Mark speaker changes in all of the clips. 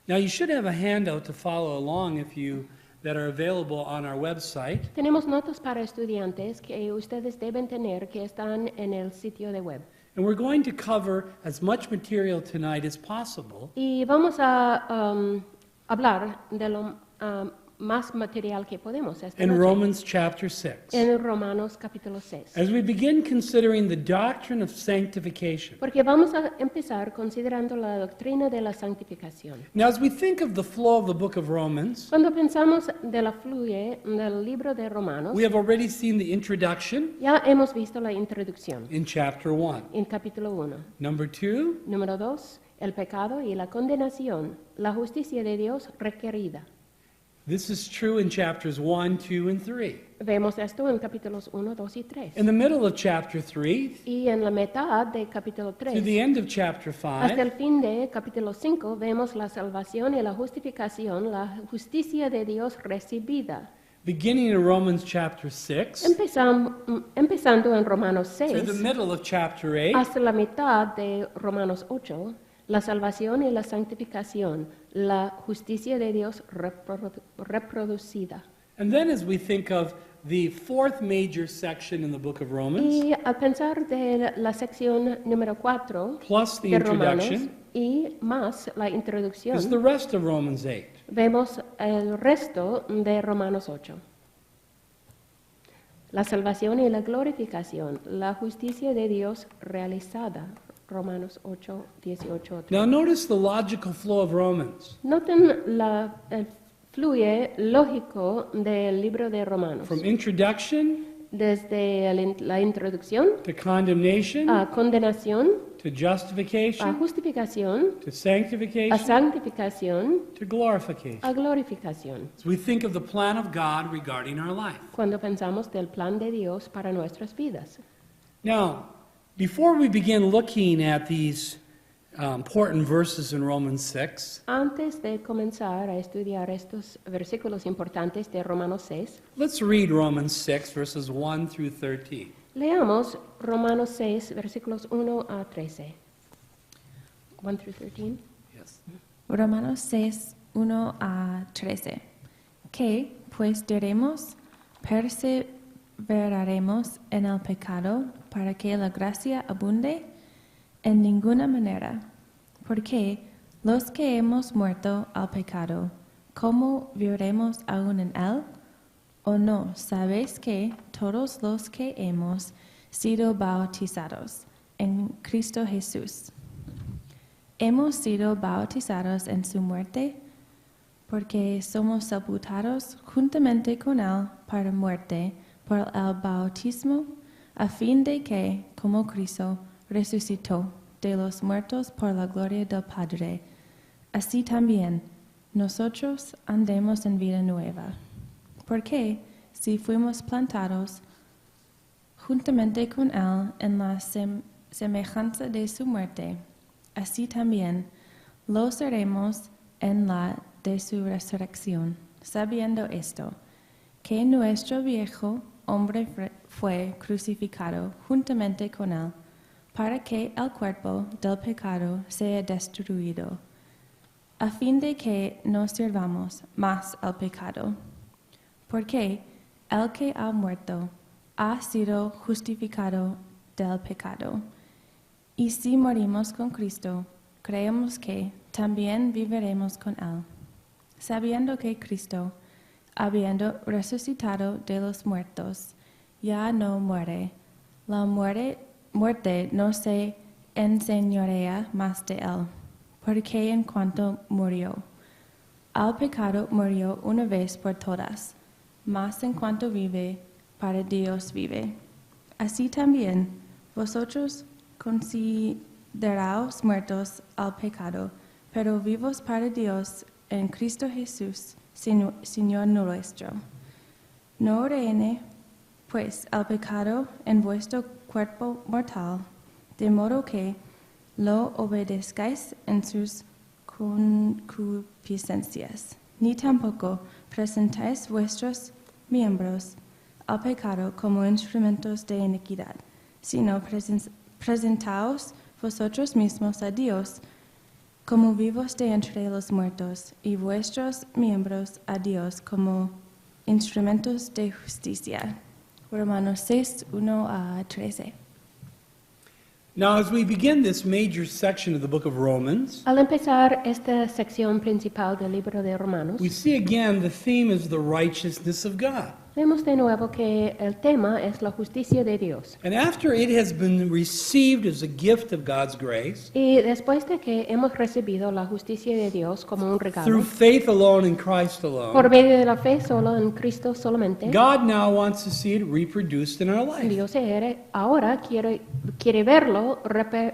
Speaker 1: Now you should have a handout to follow along that are available on our website.
Speaker 2: Tenemos notas para estudiantes que ustedes deben tener que están en el sitio de web.
Speaker 1: And we're going to cover as much material tonight as possible.
Speaker 2: Y vamos a hablar de lo más material que podemos esta
Speaker 1: In
Speaker 2: noche.
Speaker 1: Romans chapter 6.
Speaker 2: En Romanos capítulo 6.
Speaker 1: As we begin considering the doctrine of sanctification.
Speaker 2: Porque vamos a empezar considerando la doctrina de la santificación.
Speaker 1: Now as we think of the flow of the book of Romans,
Speaker 2: Cuando pensamos de la fluye del libro de Romanos,
Speaker 1: we have already seen the introduction
Speaker 2: ya hemos visto la introducción
Speaker 1: in chapter 1.
Speaker 2: en capítulo 1.
Speaker 1: Number 2,
Speaker 2: Número 2, el pecado y la condenación, la justicia de Dios requerida.
Speaker 1: this is true in chapters 1, 2, and 3.
Speaker 2: Vemos esto en capítulos 1, 2 y 3.
Speaker 1: In the middle of chapter 3,
Speaker 2: Y en la mitad de capítulo
Speaker 1: to
Speaker 2: 3,
Speaker 1: the end of chapter
Speaker 2: hasta el
Speaker 1: 5,
Speaker 2: fin de capítulo 5, vemos la salvación y la justificación, la justicia de Dios recibida.
Speaker 1: beginning in Romans chapter 6,
Speaker 2: Empezando en Romanos
Speaker 1: to the
Speaker 2: 6,
Speaker 1: middle of chapter 8,
Speaker 2: hasta la mitad de Romanos 8, la salvación y la santificación, la justicia de Dios reproducida.
Speaker 1: and then as we think of the fourth major section in the book of Romans,
Speaker 2: Y al pensar de la sección número 4
Speaker 1: plus the
Speaker 2: de Romanos
Speaker 1: introduction,
Speaker 2: y más la introducción,
Speaker 1: is the rest of Romans 8.
Speaker 2: vemos el resto de Romanos 8. La salvación y la glorificación, la justicia de Dios realizada. Romanos 8, 18.
Speaker 1: Now notice the logical flow of Romans.
Speaker 2: Noten el fluye lógico del libro de Romanos.
Speaker 1: From introduction
Speaker 2: Desde la introducción
Speaker 1: to condemnation,
Speaker 2: a condenación,
Speaker 1: to
Speaker 2: a
Speaker 1: justification,
Speaker 2: justificación,
Speaker 1: to
Speaker 2: a
Speaker 1: sanctification,
Speaker 2: santificación,
Speaker 1: to glorification.
Speaker 2: a glorificación.
Speaker 1: As we think of the plan of God regarding our life.
Speaker 2: Cuando pensamos del plan de Dios para nuestras vidas.
Speaker 1: Now, before we begin looking at these important verses in Romans 6,
Speaker 2: Antes de comenzar a estudiar estos versículos importantes de Romanos 6,
Speaker 1: let's read Romans 6, verses 1 through 13.
Speaker 2: leamos Romanos 6, versículos 1 a 13. 1 through 13.
Speaker 1: Yes.
Speaker 3: Romanos 6, 1 a 13. ¿Qué pues diremos? ¿Perseveraremos en el pecado para que la gracia abunde? En ninguna manera, porque los que hemos muerto al pecado, ¿cómo viviremos aún en él? ¿O no sabéis que todos los que hemos sido bautizados en Cristo Jesús, hemos sido bautizados en su muerte? Porque somos sepultados juntamente con él para muerte por el bautismo, a fin de que, como Cristo resucitó de los muertos por la gloria del Padre, así también nosotros andemos en vida nueva. Porque si fuimos plantados juntamente con él en la semejanza de su muerte, así también lo seremos en la de su resurrección, sabiendo esto, que nuestro viejo hombre fue crucificado juntamente con él, para que el cuerpo del pecado sea destruido, a fin de que no sirvamos más al pecado. Porque el que ha muerto ha sido justificado del pecado. Y si morimos con Cristo, creemos que también viviremos con él, sabiendo que Cristo, habiendo resucitado de los muertos, ya no muere. La muerte no se enseñorea más de él, porque en cuanto murió, al pecado murió una vez por todas, mas en cuanto vive, para Dios vive. Así también vosotros consideraos muertos al pecado, pero vivos para Dios en Cristo Jesús, Señor nuestro. No reine, pues, el pecado en vuestro cuerpo mortal, de modo que lo obedezcáis en sus concupiscencias, ni tampoco presentáis vuestros miembros al pecado como instrumentos de iniquidad, sino presentaos vosotros mismos a Dios como vivos de entre los muertos, y vuestros miembros a Dios como instrumentos de justicia. Romanos 6, 1 a 13.
Speaker 1: Now, as we begin this major section of the book of Romans,
Speaker 2: Al empezar esta sección principal del libro de Romanos,
Speaker 1: we see again the theme is the righteousness of God.
Speaker 2: vemos de nuevo que el tema es la justicia de Dios.
Speaker 1: And after it has been received as a gift of God's grace,
Speaker 2: Y después de que hemos recibido la justicia de Dios como un regalo,
Speaker 1: through faith alone in Christ
Speaker 2: por
Speaker 1: alone,
Speaker 2: medio de la fe solo en Cristo solamente,
Speaker 1: God now wants to see it reproduced in our life.
Speaker 2: Dios ahora quiere verlo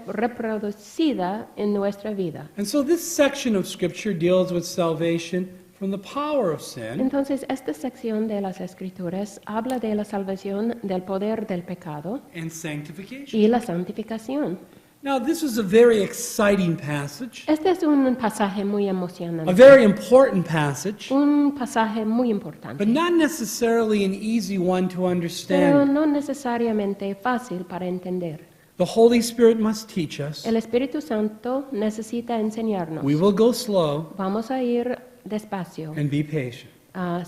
Speaker 2: reproducida en nuestra vida.
Speaker 1: And so this section of Scripture deals with salvation from the power of sin
Speaker 2: Entonces, esta sección de las Escrituras habla de la salvación del poder del pecado
Speaker 1: and sanctification.
Speaker 2: y la santificación.
Speaker 1: Now, this is a very exciting passage,
Speaker 2: Este es un pasaje muy
Speaker 1: a
Speaker 2: emocionante,
Speaker 1: very important passage,
Speaker 2: un pasaje muy
Speaker 1: but
Speaker 2: importante,
Speaker 1: not necessarily an easy one to
Speaker 2: pero
Speaker 1: understand.
Speaker 2: no necesariamente fácil para entender.
Speaker 1: The Holy Spirit must teach us.
Speaker 2: El Espíritu Santo necesita enseñarnos.
Speaker 1: We will go slow
Speaker 2: Vamos a ir despacio.
Speaker 1: and be patient.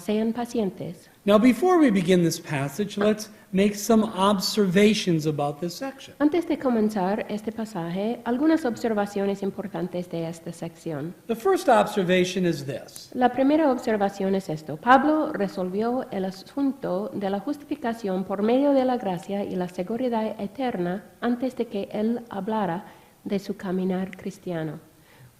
Speaker 2: Sean pacientes.
Speaker 1: Now, before we begin this passage, let's make some observations about this section.
Speaker 2: Antes de comenzar este pasaje, algunas observaciones importantes de esta sección.
Speaker 1: The first observation is this.
Speaker 2: La primera observación es esto. Pablo resolvió el asunto de la justificación por medio de la gracia y la seguridad eterna antes de que él hablara de su caminar cristiano.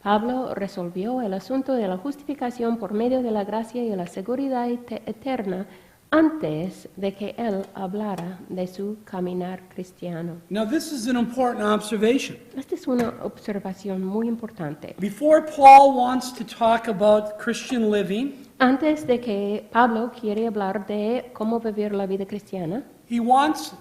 Speaker 2: Pablo resolvió el asunto de la justificación por medio de la gracia y la seguridad eterna antes de que él hablara de su caminar cristiano.
Speaker 1: Now, this is an important observation.
Speaker 2: Esta es una observación muy importante.
Speaker 1: Before Paul wants to talk about Christian living,
Speaker 2: Antes de que Pablo quiere hablar de cómo vivir la vida cristiana,
Speaker 1: he wants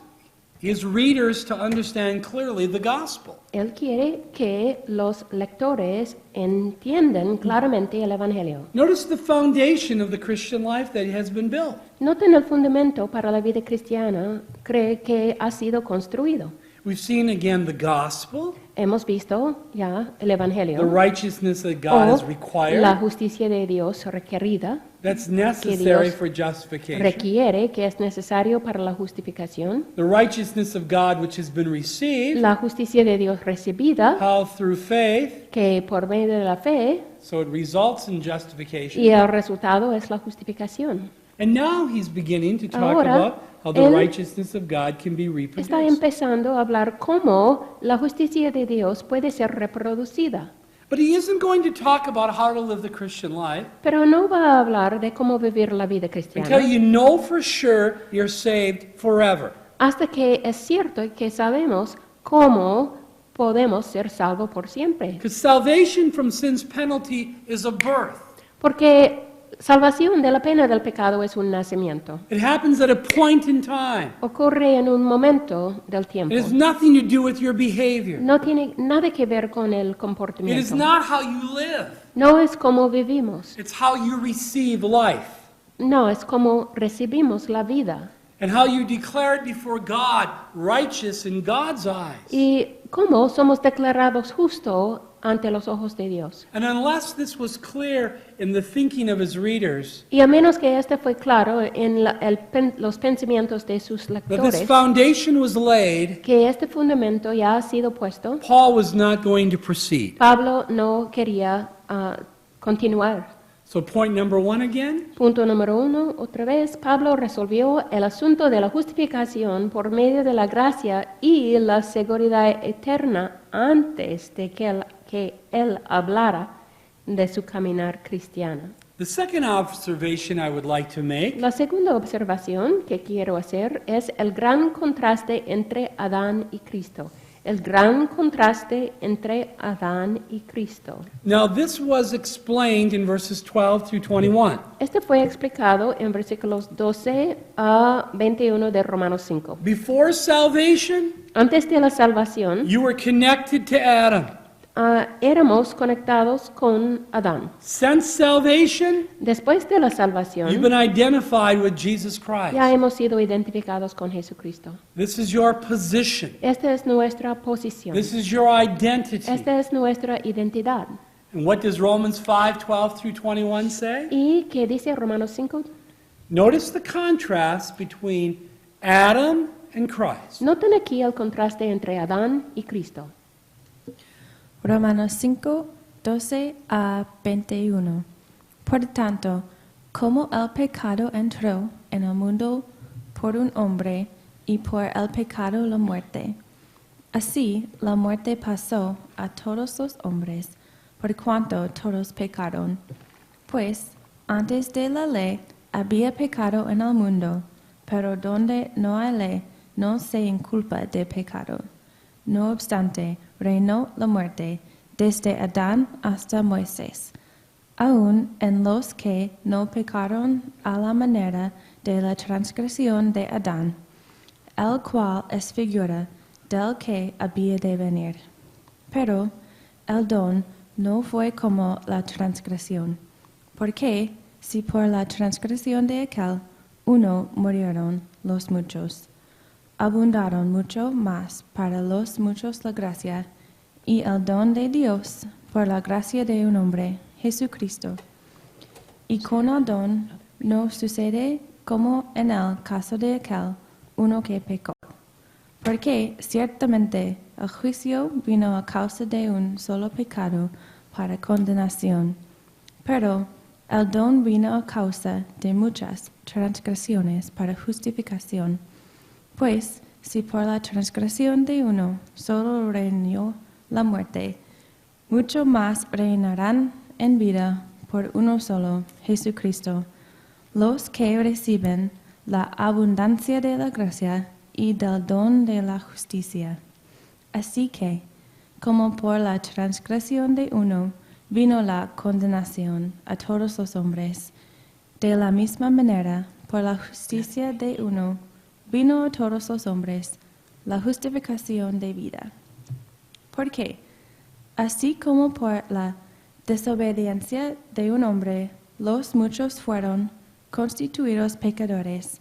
Speaker 1: his readers to understand clearly the gospel.
Speaker 2: él quiere que los lectores entiendan claramente el Evangelio.
Speaker 1: Notice the foundation of the Christian life that has been built.
Speaker 2: Noten el fundamento para la vida cristiana que ha sido construido.
Speaker 1: We've seen again the gospel,
Speaker 2: Hemos visto ya el
Speaker 1: the
Speaker 2: Evangelio
Speaker 1: righteousness that God has
Speaker 2: o la
Speaker 1: required,
Speaker 2: justicia de Dios requerida,
Speaker 1: that's necessary
Speaker 2: Dios
Speaker 1: for justification.
Speaker 2: requiere que es necesario para la justificación,
Speaker 1: The righteousness of God which has been received,
Speaker 2: la justicia de Dios recibida,
Speaker 1: how through faith,
Speaker 2: que por medio de la fe,
Speaker 1: so it results in
Speaker 2: y
Speaker 1: justification.
Speaker 2: el resultado es la justificación.
Speaker 1: And now he's beginning to talk
Speaker 2: Ahora,
Speaker 1: about how the
Speaker 2: él
Speaker 1: righteousness of God can be
Speaker 2: Está
Speaker 1: reproduced.
Speaker 2: empezando a hablar cómo la justicia de Dios puede ser reproducida,
Speaker 1: But he isn't going to talk about how to live the Christian life
Speaker 2: pero no va a hablar de cómo vivir la vida
Speaker 1: until
Speaker 2: cristiana
Speaker 1: you know for sure you're saved forever.
Speaker 2: hasta que es cierto que sabemos cómo podemos ser salvos por siempre.
Speaker 1: Because salvation from sin's penalty is a birth.
Speaker 2: Porque salvación de la pena del pecado es un nacimiento.
Speaker 1: It happens at a point in time.
Speaker 2: Ocurre en un momento del
Speaker 1: It
Speaker 2: tiempo.
Speaker 1: has nothing to do with your behavior.
Speaker 2: No tiene nada que ver con el
Speaker 1: It is
Speaker 2: comportamiento.
Speaker 1: not how you live.
Speaker 2: No es como vivimos.
Speaker 1: It's how you receive life
Speaker 2: No, es como recibimos la vida.
Speaker 1: and how you declare it before God, righteous in God's eyes.
Speaker 2: Y cómo somos declarados justos ante los ojos de Dios.
Speaker 1: And unless this was clear in the thinking of his readers,
Speaker 2: Y a menos que este fue claro en los pensamientos de sus
Speaker 1: that this
Speaker 2: lectores,
Speaker 1: foundation was laid,
Speaker 2: que este fundamento ya ha sido puesto,
Speaker 1: Paul was not going to proceed.
Speaker 2: Pablo no quería continuar.
Speaker 1: So point number one again,
Speaker 2: Punto número 1, otra vez, Pablo resolvió el asunto de la justificación por medio de la gracia y la seguridad eterna antes de que él hablara de su caminar cristiano.
Speaker 1: the second observation I would like to make
Speaker 2: La segunda observación que quiero hacer es el gran contraste entre Adán y Cristo. El gran contraste entre Adán y Cristo.
Speaker 1: Now, this was explained in verses 12 through 21.
Speaker 2: Este fue explicado en versículos 12 a 21 de Romanos 5.
Speaker 1: Before salvation,
Speaker 2: Antes de la salvación,
Speaker 1: you were connected to Adam.
Speaker 2: éramos conectados con Adán.
Speaker 1: Since salvation,
Speaker 2: Después de la
Speaker 1: you've
Speaker 2: salvación,
Speaker 1: been identified with Jesus Christ.
Speaker 2: ya hemos sido identificados con Jesucristo.
Speaker 1: This is your position.
Speaker 2: Esta es nuestra posición.
Speaker 1: This is your identity.
Speaker 2: Esta es nuestra identidad.
Speaker 1: And what does Romans 5:12 through 21 say?
Speaker 2: ¿Y qué dice Romanos 5?
Speaker 1: Notice the contrast between Adam and Christ.
Speaker 2: Noten aquí el contraste entre Adán y Cristo.
Speaker 3: Romanos 5, 12 a 21. Por tanto, como el pecado entró en el mundo por un hombre y por el pecado la muerte, así la muerte pasó a todos los hombres, por cuanto todos pecaron. Pues antes de la ley había pecado en el mundo, pero donde no hay ley no se inculpa de pecado. No obstante, reinó la muerte desde Adán hasta Moisés, aun en los que no pecaron a la manera de la transgresión de Adán, el cual es figura del que había de venir. Pero el don no fue como la transgresión, porque si por la transgresión de aquel uno murieron los muchos, abundaron mucho más para los muchos la gracia y el don de Dios por la gracia de un hombre, Jesucristo. Y con el don no sucede como en el caso de aquel uno que pecó. Porque ciertamente el juicio vino a causa de un solo pecado para condenación, pero el don vino a causa de muchas transgresiones para justificación. Pues si por la transgresión de uno solo reinó la muerte, mucho más reinarán en vida por uno solo, Jesucristo, los que reciben la abundancia de la gracia y del don de la justicia. Así que, como por la transgresión de uno vino la condenación a todos los hombres, de la misma manera, por la justicia de uno vino a todos los hombres la justificación de vida. Porque, así como por la desobediencia de un hombre los muchos fueron constituidos pecadores,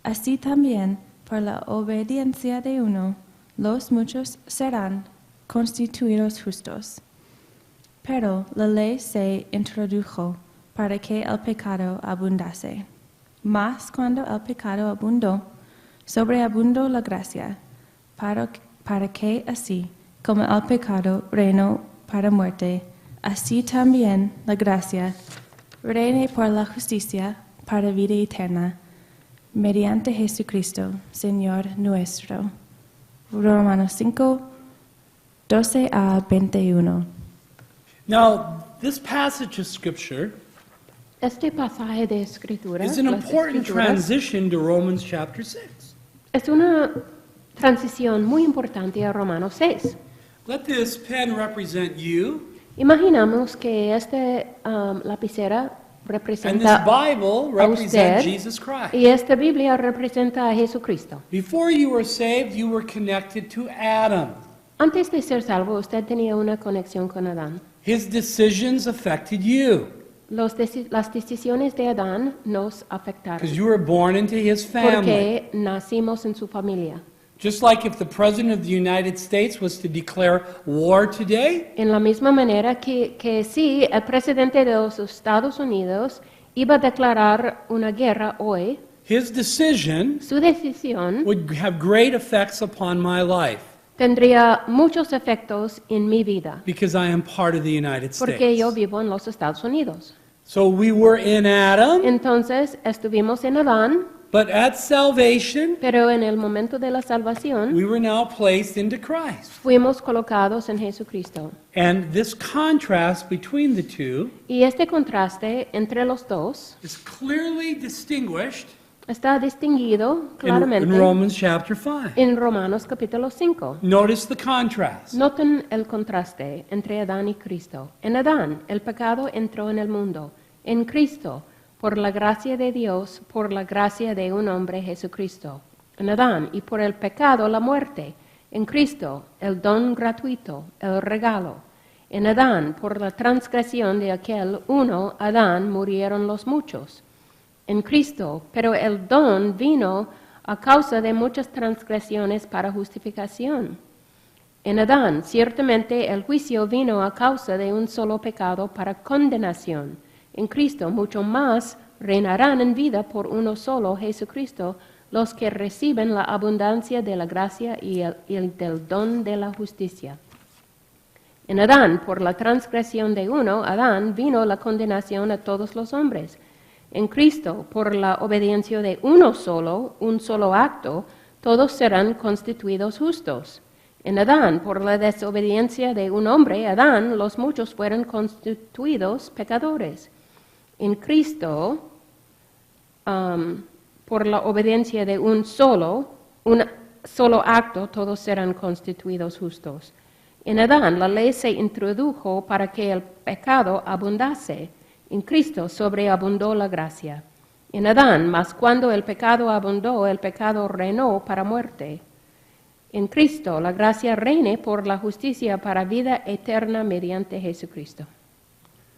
Speaker 3: así también por la obediencia de uno los muchos serán constituidos justos. Pero la ley se introdujo para que el pecado abundase. Mas cuando el pecado abundó, sobreabundó la gracia, para que así como el pecado reinó para muerte, así también la gracia reine por la justicia para vida eterna, mediante Jesucristo, Señor nuestro. Romanos 5, 12 a 21.
Speaker 1: Now, this passage of Scripture
Speaker 2: Este pasaje de Escritura
Speaker 1: is an
Speaker 2: las
Speaker 1: important
Speaker 2: Escrituras,
Speaker 1: transition to Romans chapter 6.
Speaker 2: es una transición muy importante a Romanos 6.
Speaker 1: Let this pen represent you,
Speaker 2: Imaginamos que lapicera
Speaker 1: and this
Speaker 2: representa
Speaker 1: Bible
Speaker 2: a
Speaker 1: represent
Speaker 2: usted
Speaker 1: Jesus Christ.
Speaker 2: y esta Biblia representa a Jesucristo.
Speaker 1: Before you were saved, you were connected to Adam.
Speaker 2: Antes de ser salvo, usted tenía una conexión con Adán.
Speaker 1: His decisions affected you
Speaker 2: Las decisiones de Adán nos afectaron
Speaker 1: because you were born into his family.
Speaker 2: porque nacimos en su familia.
Speaker 1: Just like if the President of the United States was to declare war today,
Speaker 2: En la misma manera que si el presidente de los Estados Unidos iba a declarar una guerra hoy,
Speaker 1: his decision
Speaker 2: su decisión
Speaker 1: would have great effects upon my life
Speaker 2: tendría muchos efectos en mi vida,
Speaker 1: because I am part of the United
Speaker 2: porque yo
Speaker 1: States.
Speaker 2: vivo en los Estados Unidos.
Speaker 1: So we were in Adam,
Speaker 2: Entonces estuvimos en Adán,
Speaker 1: but at salvation,
Speaker 2: pero en el momento de la salvación
Speaker 1: we were now placed into Christ.
Speaker 2: fuimos colocados en Jesucristo.
Speaker 1: And this contrast between the two
Speaker 2: Y este contraste entre los dos
Speaker 1: is clearly distinguished
Speaker 2: está distinguido
Speaker 1: in
Speaker 2: claramente
Speaker 1: Romans chapter 5.
Speaker 2: en Romanos capítulo 5.
Speaker 1: Notice the contrast.
Speaker 2: Noten el contraste entre Adán y Cristo. En Adán, el pecado entró en el mundo. En Cristo, por la gracia de Dios, por la gracia de un hombre, Jesucristo. En Adán, y por el pecado, la muerte. En Cristo, el don gratuito, el regalo. En Adán, por la transgresión de aquel uno, Adán, murieron los muchos. En Cristo, pero el don vino a causa de muchas transgresiones para justificación. En Adán, ciertamente el juicio vino a causa de un solo pecado para condenación. En Cristo, mucho más reinarán en vida por uno solo, Jesucristo, los que reciben la abundancia de la gracia y el del don de la justicia. En Adán, por la transgresión de uno, Adán, vino la condenación a todos los hombres. En Cristo, por la obediencia de uno solo, un solo acto, todos serán constituidos justos. En Adán, por la desobediencia de un hombre, Adán, los muchos fueron constituidos pecadores. En Cristo, por la obediencia de un solo acto, todos serán constituidos justos. En Adán, la ley se introdujo para que el pecado abundase. En Cristo sobreabundó la gracia. En Adán, mas cuando el pecado abundó, el pecado reinó para muerte. En Cristo, la gracia reine por la justicia para vida eterna mediante Jesucristo.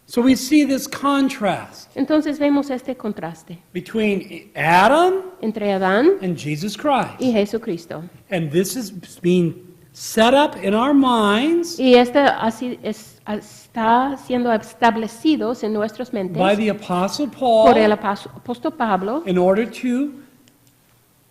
Speaker 1: So we see this contrast
Speaker 2: Entonces vemos este contraste
Speaker 1: between Adam
Speaker 2: entre Adán
Speaker 1: and Jesus Christ.
Speaker 2: y Jesucristo.
Speaker 1: And this is being set up in our minds
Speaker 2: Y está siendo establecido en nuestras mentes
Speaker 1: by the Apostle
Speaker 2: por el
Speaker 1: Paul
Speaker 2: apóstol Pablo
Speaker 1: in order to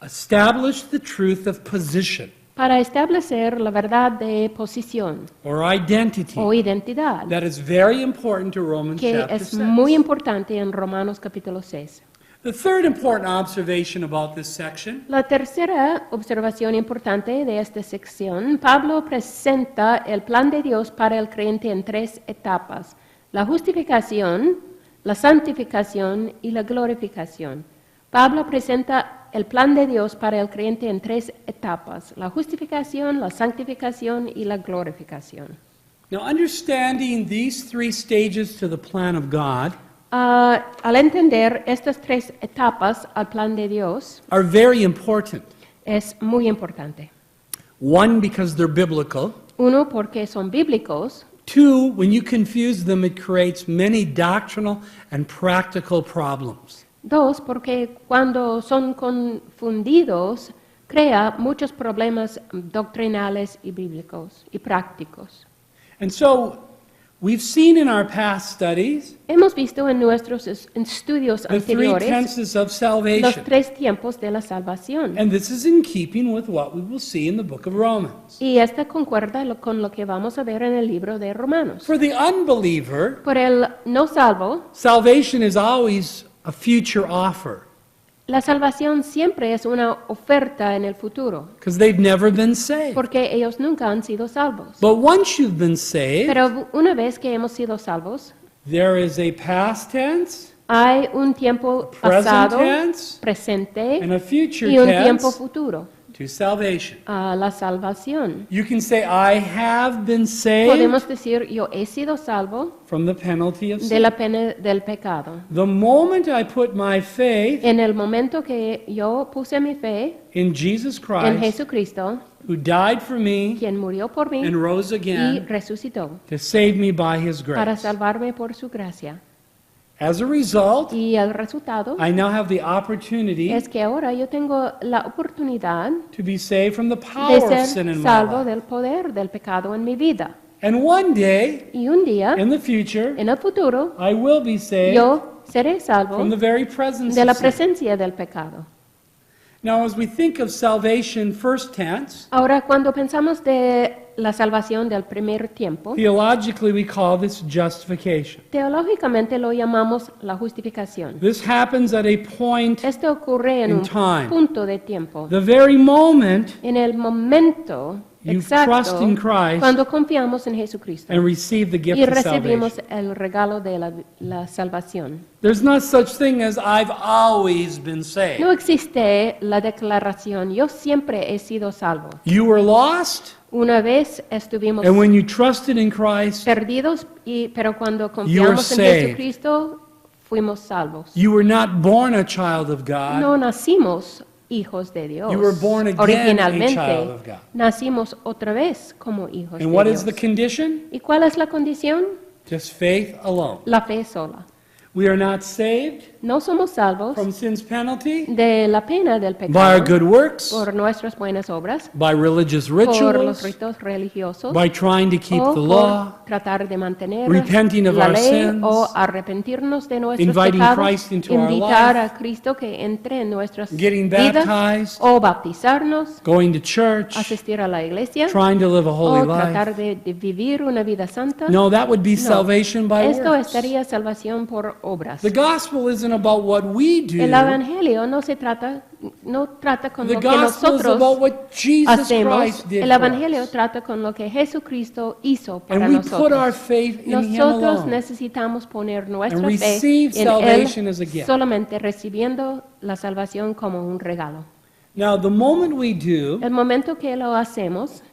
Speaker 1: establish the truth of position
Speaker 2: para establecer la verdad de posición
Speaker 1: or identity.
Speaker 2: o identidad,
Speaker 1: That is very important to Romans
Speaker 2: que
Speaker 1: chapter
Speaker 2: es
Speaker 1: 6.
Speaker 2: muy importante en Romanos capítulo 6.
Speaker 1: The third important observation about this section
Speaker 2: La tercera observación importante de esta sección, Pablo presenta el plan de Dios para el creyente en tres etapas: la justificación, la santificación y la glorificación. Pablo presenta el plan de Dios para el creyente en tres etapas: la justificación, la santificación y la glorificación.
Speaker 1: Now, understanding these three stages to the plan of God
Speaker 2: Al entender estas tres etapas al plan de Dios,
Speaker 1: are very important.
Speaker 2: es muy importante.
Speaker 1: One, because they're biblical.
Speaker 2: Uno, porque son bíblicos.
Speaker 1: Two, when you confuse them, it creates many doctrinal and practical problems.
Speaker 2: Dos, porque cuando son confundidos, crea muchos problemas doctrinales y bíblicos y prácticos.
Speaker 1: And so, we've seen in our past studies
Speaker 2: Hemos visto en nuestros estudios
Speaker 1: the three
Speaker 2: anteriores
Speaker 1: tenses of
Speaker 2: los
Speaker 1: salvation.
Speaker 2: tres tiempos de la salvación.
Speaker 1: And this is in keeping with what we will see in the book of Romans.
Speaker 2: Y esta concuerda con lo que vamos a ver en el libro de Romanos.
Speaker 1: For the unbeliever,
Speaker 2: Por el no salvo,
Speaker 1: salvation is always a future offer
Speaker 2: la salvación siempre es una oferta en el futuro,
Speaker 1: because they've never been saved.
Speaker 2: porque ellos nunca han sido salvos.
Speaker 1: But once you've been saved,
Speaker 2: Pero una vez que hemos sido salvos,
Speaker 1: there is a past tense,
Speaker 2: hay un tiempo
Speaker 1: present
Speaker 2: pasado,
Speaker 1: tense,
Speaker 2: presente
Speaker 1: and a future
Speaker 2: y un tiempo
Speaker 1: tense
Speaker 2: futuro
Speaker 1: to salvation.
Speaker 2: a la salvación.
Speaker 1: You can say, I have been saved
Speaker 2: Podemos decir, yo he sido salvo
Speaker 1: from the penalty of
Speaker 2: de
Speaker 1: sin.
Speaker 2: la pena del pecado.
Speaker 1: The moment I put my faith
Speaker 2: En el momento que yo puse mi fe
Speaker 1: in Jesus
Speaker 2: en
Speaker 1: Christ,
Speaker 2: Jesucristo,
Speaker 1: who died for me
Speaker 2: quien murió por mí
Speaker 1: and rose
Speaker 2: y
Speaker 1: again
Speaker 2: resucitó
Speaker 1: to save me by his
Speaker 2: para
Speaker 1: grace.
Speaker 2: salvarme por su gracia.
Speaker 1: As a result,
Speaker 2: Y el resultado
Speaker 1: I now have the opportunity
Speaker 2: es que ahora yo tengo la oportunidad
Speaker 1: to be saved from the
Speaker 2: de
Speaker 1: power of sin
Speaker 2: ser
Speaker 1: in my
Speaker 2: salvo
Speaker 1: life.
Speaker 2: del poder del pecado en mi vida.
Speaker 1: And one day,
Speaker 2: Y un día,
Speaker 1: in the future,
Speaker 2: en el futuro,
Speaker 1: I will be saved
Speaker 2: yo seré salvo
Speaker 1: from the very presence
Speaker 2: de la
Speaker 1: of sin.
Speaker 2: presencia del pecado.
Speaker 1: Now, as we think of salvation first tense,
Speaker 2: Ahora, cuando pensamos de la salvación del primer tiempo,
Speaker 1: theologically we call this justification.
Speaker 2: teológicamente lo llamamos la justificación.
Speaker 1: This happens at a point,
Speaker 2: Esto ocurre en
Speaker 1: In
Speaker 2: un
Speaker 1: time.
Speaker 2: punto de tiempo,
Speaker 1: the very moment
Speaker 2: en el momento
Speaker 1: You
Speaker 2: exacto
Speaker 1: trust in Christ
Speaker 2: cuando confiamos en Jesucristo
Speaker 1: and receive the gift
Speaker 2: y
Speaker 1: of
Speaker 2: recibimos
Speaker 1: salvation.
Speaker 2: el regalo de la salvación.
Speaker 1: There's no such thing as I've always been saved.
Speaker 2: No existe la declaración, yo siempre he sido salvo.
Speaker 1: You were lost,
Speaker 2: Una vez estuvimos
Speaker 1: and when you trusted in Christ,
Speaker 2: perdidos, pero cuando
Speaker 1: were
Speaker 2: confiamos en
Speaker 1: saved.
Speaker 2: Jesucristo, fuimos salvos.
Speaker 1: you were not born a child of God.
Speaker 2: No nacimos hijos de Dios.
Speaker 1: You were born again a
Speaker 2: Originalmente
Speaker 1: child of God.
Speaker 2: nacimos otra vez como hijos
Speaker 1: And
Speaker 2: de
Speaker 1: what
Speaker 2: Dios.
Speaker 1: is the condition?
Speaker 2: ¿Y cuál es la condición?
Speaker 1: Just faith alone.
Speaker 2: La fe sola.
Speaker 1: We are not saved
Speaker 2: No somos salvos
Speaker 1: from sin's penalty
Speaker 2: de la pena del
Speaker 1: by our
Speaker 2: pecado
Speaker 1: good works,
Speaker 2: por nuestras buenas obras,
Speaker 1: by religious
Speaker 2: por los
Speaker 1: rituals,
Speaker 2: ritos religiosos,
Speaker 1: by trying to keep
Speaker 2: o
Speaker 1: the
Speaker 2: por
Speaker 1: law,
Speaker 2: tratar de mantener
Speaker 1: repenting of
Speaker 2: la
Speaker 1: our
Speaker 2: ley
Speaker 1: sins,
Speaker 2: o arrepentirnos de nuestros
Speaker 1: inviting
Speaker 2: pecados,
Speaker 1: Christ into our
Speaker 2: invitar
Speaker 1: life,
Speaker 2: a Cristo que entre en nuestras
Speaker 1: getting
Speaker 2: vidas
Speaker 1: baptized,
Speaker 2: o bautizarnos,
Speaker 1: going to church,
Speaker 2: asistir a la iglesia
Speaker 1: trying to live a holy
Speaker 2: o tratar
Speaker 1: life.
Speaker 2: de vivir una vida santa.
Speaker 1: No, that would be
Speaker 2: No.
Speaker 1: salvation by
Speaker 2: Esto
Speaker 1: works.
Speaker 2: estaría salvación por obras.
Speaker 1: The gospel isn't about what we do.
Speaker 2: El evangelio no trata con
Speaker 1: The
Speaker 2: lo que
Speaker 1: gospel is
Speaker 2: nosotros
Speaker 1: about what Jesus
Speaker 2: hacemos.
Speaker 1: Christ did
Speaker 2: El
Speaker 1: for
Speaker 2: evangelio
Speaker 1: us.
Speaker 2: trata con lo que Jesucristo hizo para
Speaker 1: And we put our
Speaker 2: nosotros.
Speaker 1: faith in Him
Speaker 2: Nosotros
Speaker 1: alone.
Speaker 2: necesitamos poner nuestra
Speaker 1: And
Speaker 2: fe
Speaker 1: receive
Speaker 2: en
Speaker 1: salvation as a
Speaker 2: Él,
Speaker 1: gift.
Speaker 2: solamente recibiendo la salvación como un regalo.
Speaker 1: Now, the moment we do,
Speaker 2: El momento que lo hacemos,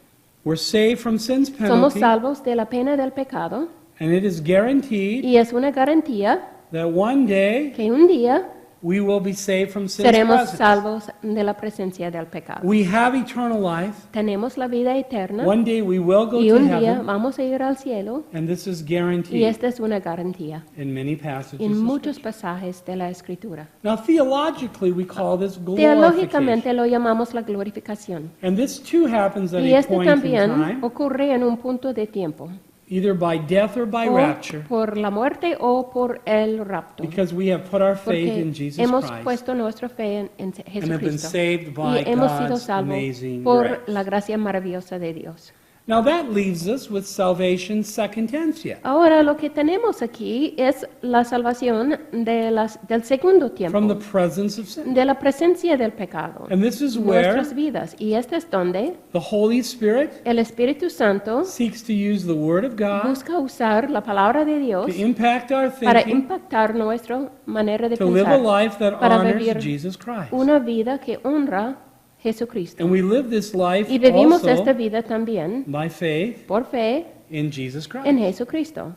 Speaker 1: we're saved from sin's
Speaker 2: somos
Speaker 1: penalty,
Speaker 2: salvos de la pena del pecado
Speaker 1: and it is guaranteed
Speaker 2: y es una garantía
Speaker 1: that one day
Speaker 2: que un día
Speaker 1: we will be saved from sin's
Speaker 2: seremos
Speaker 1: presence.
Speaker 2: salvos de la presencia del pecado.
Speaker 1: We have eternal life.
Speaker 2: Tenemos la vida eterna
Speaker 1: One day we will go
Speaker 2: y
Speaker 1: to
Speaker 2: un día
Speaker 1: heaven,
Speaker 2: vamos a ir al cielo
Speaker 1: and this is
Speaker 2: y
Speaker 1: guaranteed
Speaker 2: esta es una garantía
Speaker 1: in many passages.
Speaker 2: en
Speaker 1: of
Speaker 2: muchos
Speaker 1: Scripture.
Speaker 2: pasajes de la Escritura.
Speaker 1: Now, theologically, we call this
Speaker 2: Teológicamente
Speaker 1: glorification.
Speaker 2: lo llamamos la glorificación.
Speaker 1: And this too happens at
Speaker 2: Y
Speaker 1: a
Speaker 2: este
Speaker 1: point in
Speaker 2: también
Speaker 1: time,
Speaker 2: ocurre en un punto de tiempo,
Speaker 1: either by death or by
Speaker 2: o
Speaker 1: rapture,
Speaker 2: por la muerte o por el rapto,
Speaker 1: because we have put our faith
Speaker 2: porque
Speaker 1: in Jesus
Speaker 2: hemos
Speaker 1: Christ
Speaker 2: puesto nuestra fe en
Speaker 1: and have been
Speaker 2: Jesucristo
Speaker 1: saved by
Speaker 2: y hemos sido
Speaker 1: God's
Speaker 2: salvos
Speaker 1: amazing
Speaker 2: por
Speaker 1: grace.
Speaker 2: la gracia maravillosa de Dios.
Speaker 1: Now that leaves us with salvation secondentia.
Speaker 2: Ahora lo que tenemos aquí es la salvación del segundo tiempo,
Speaker 1: From the presence of sin.
Speaker 2: de la presencia del pecado
Speaker 1: And this is
Speaker 2: en
Speaker 1: where
Speaker 2: nuestras vidas. Y este es donde
Speaker 1: the Holy Spirit
Speaker 2: el Espíritu Santo
Speaker 1: seeks to use the Word of God
Speaker 2: busca usar la palabra de Dios
Speaker 1: to impact our
Speaker 2: para
Speaker 1: thinking,
Speaker 2: impactar nuestra manera de
Speaker 1: to live a
Speaker 2: pensar,
Speaker 1: life that
Speaker 2: para
Speaker 1: honors
Speaker 2: vivir
Speaker 1: Jesus Christ.
Speaker 2: una vida que honra a Jesucristo.
Speaker 1: And we live this life
Speaker 2: Y vivimos
Speaker 1: also
Speaker 2: esta vida también
Speaker 1: by faith
Speaker 2: por fe
Speaker 1: in Jesus Christ.
Speaker 2: en Jesucristo.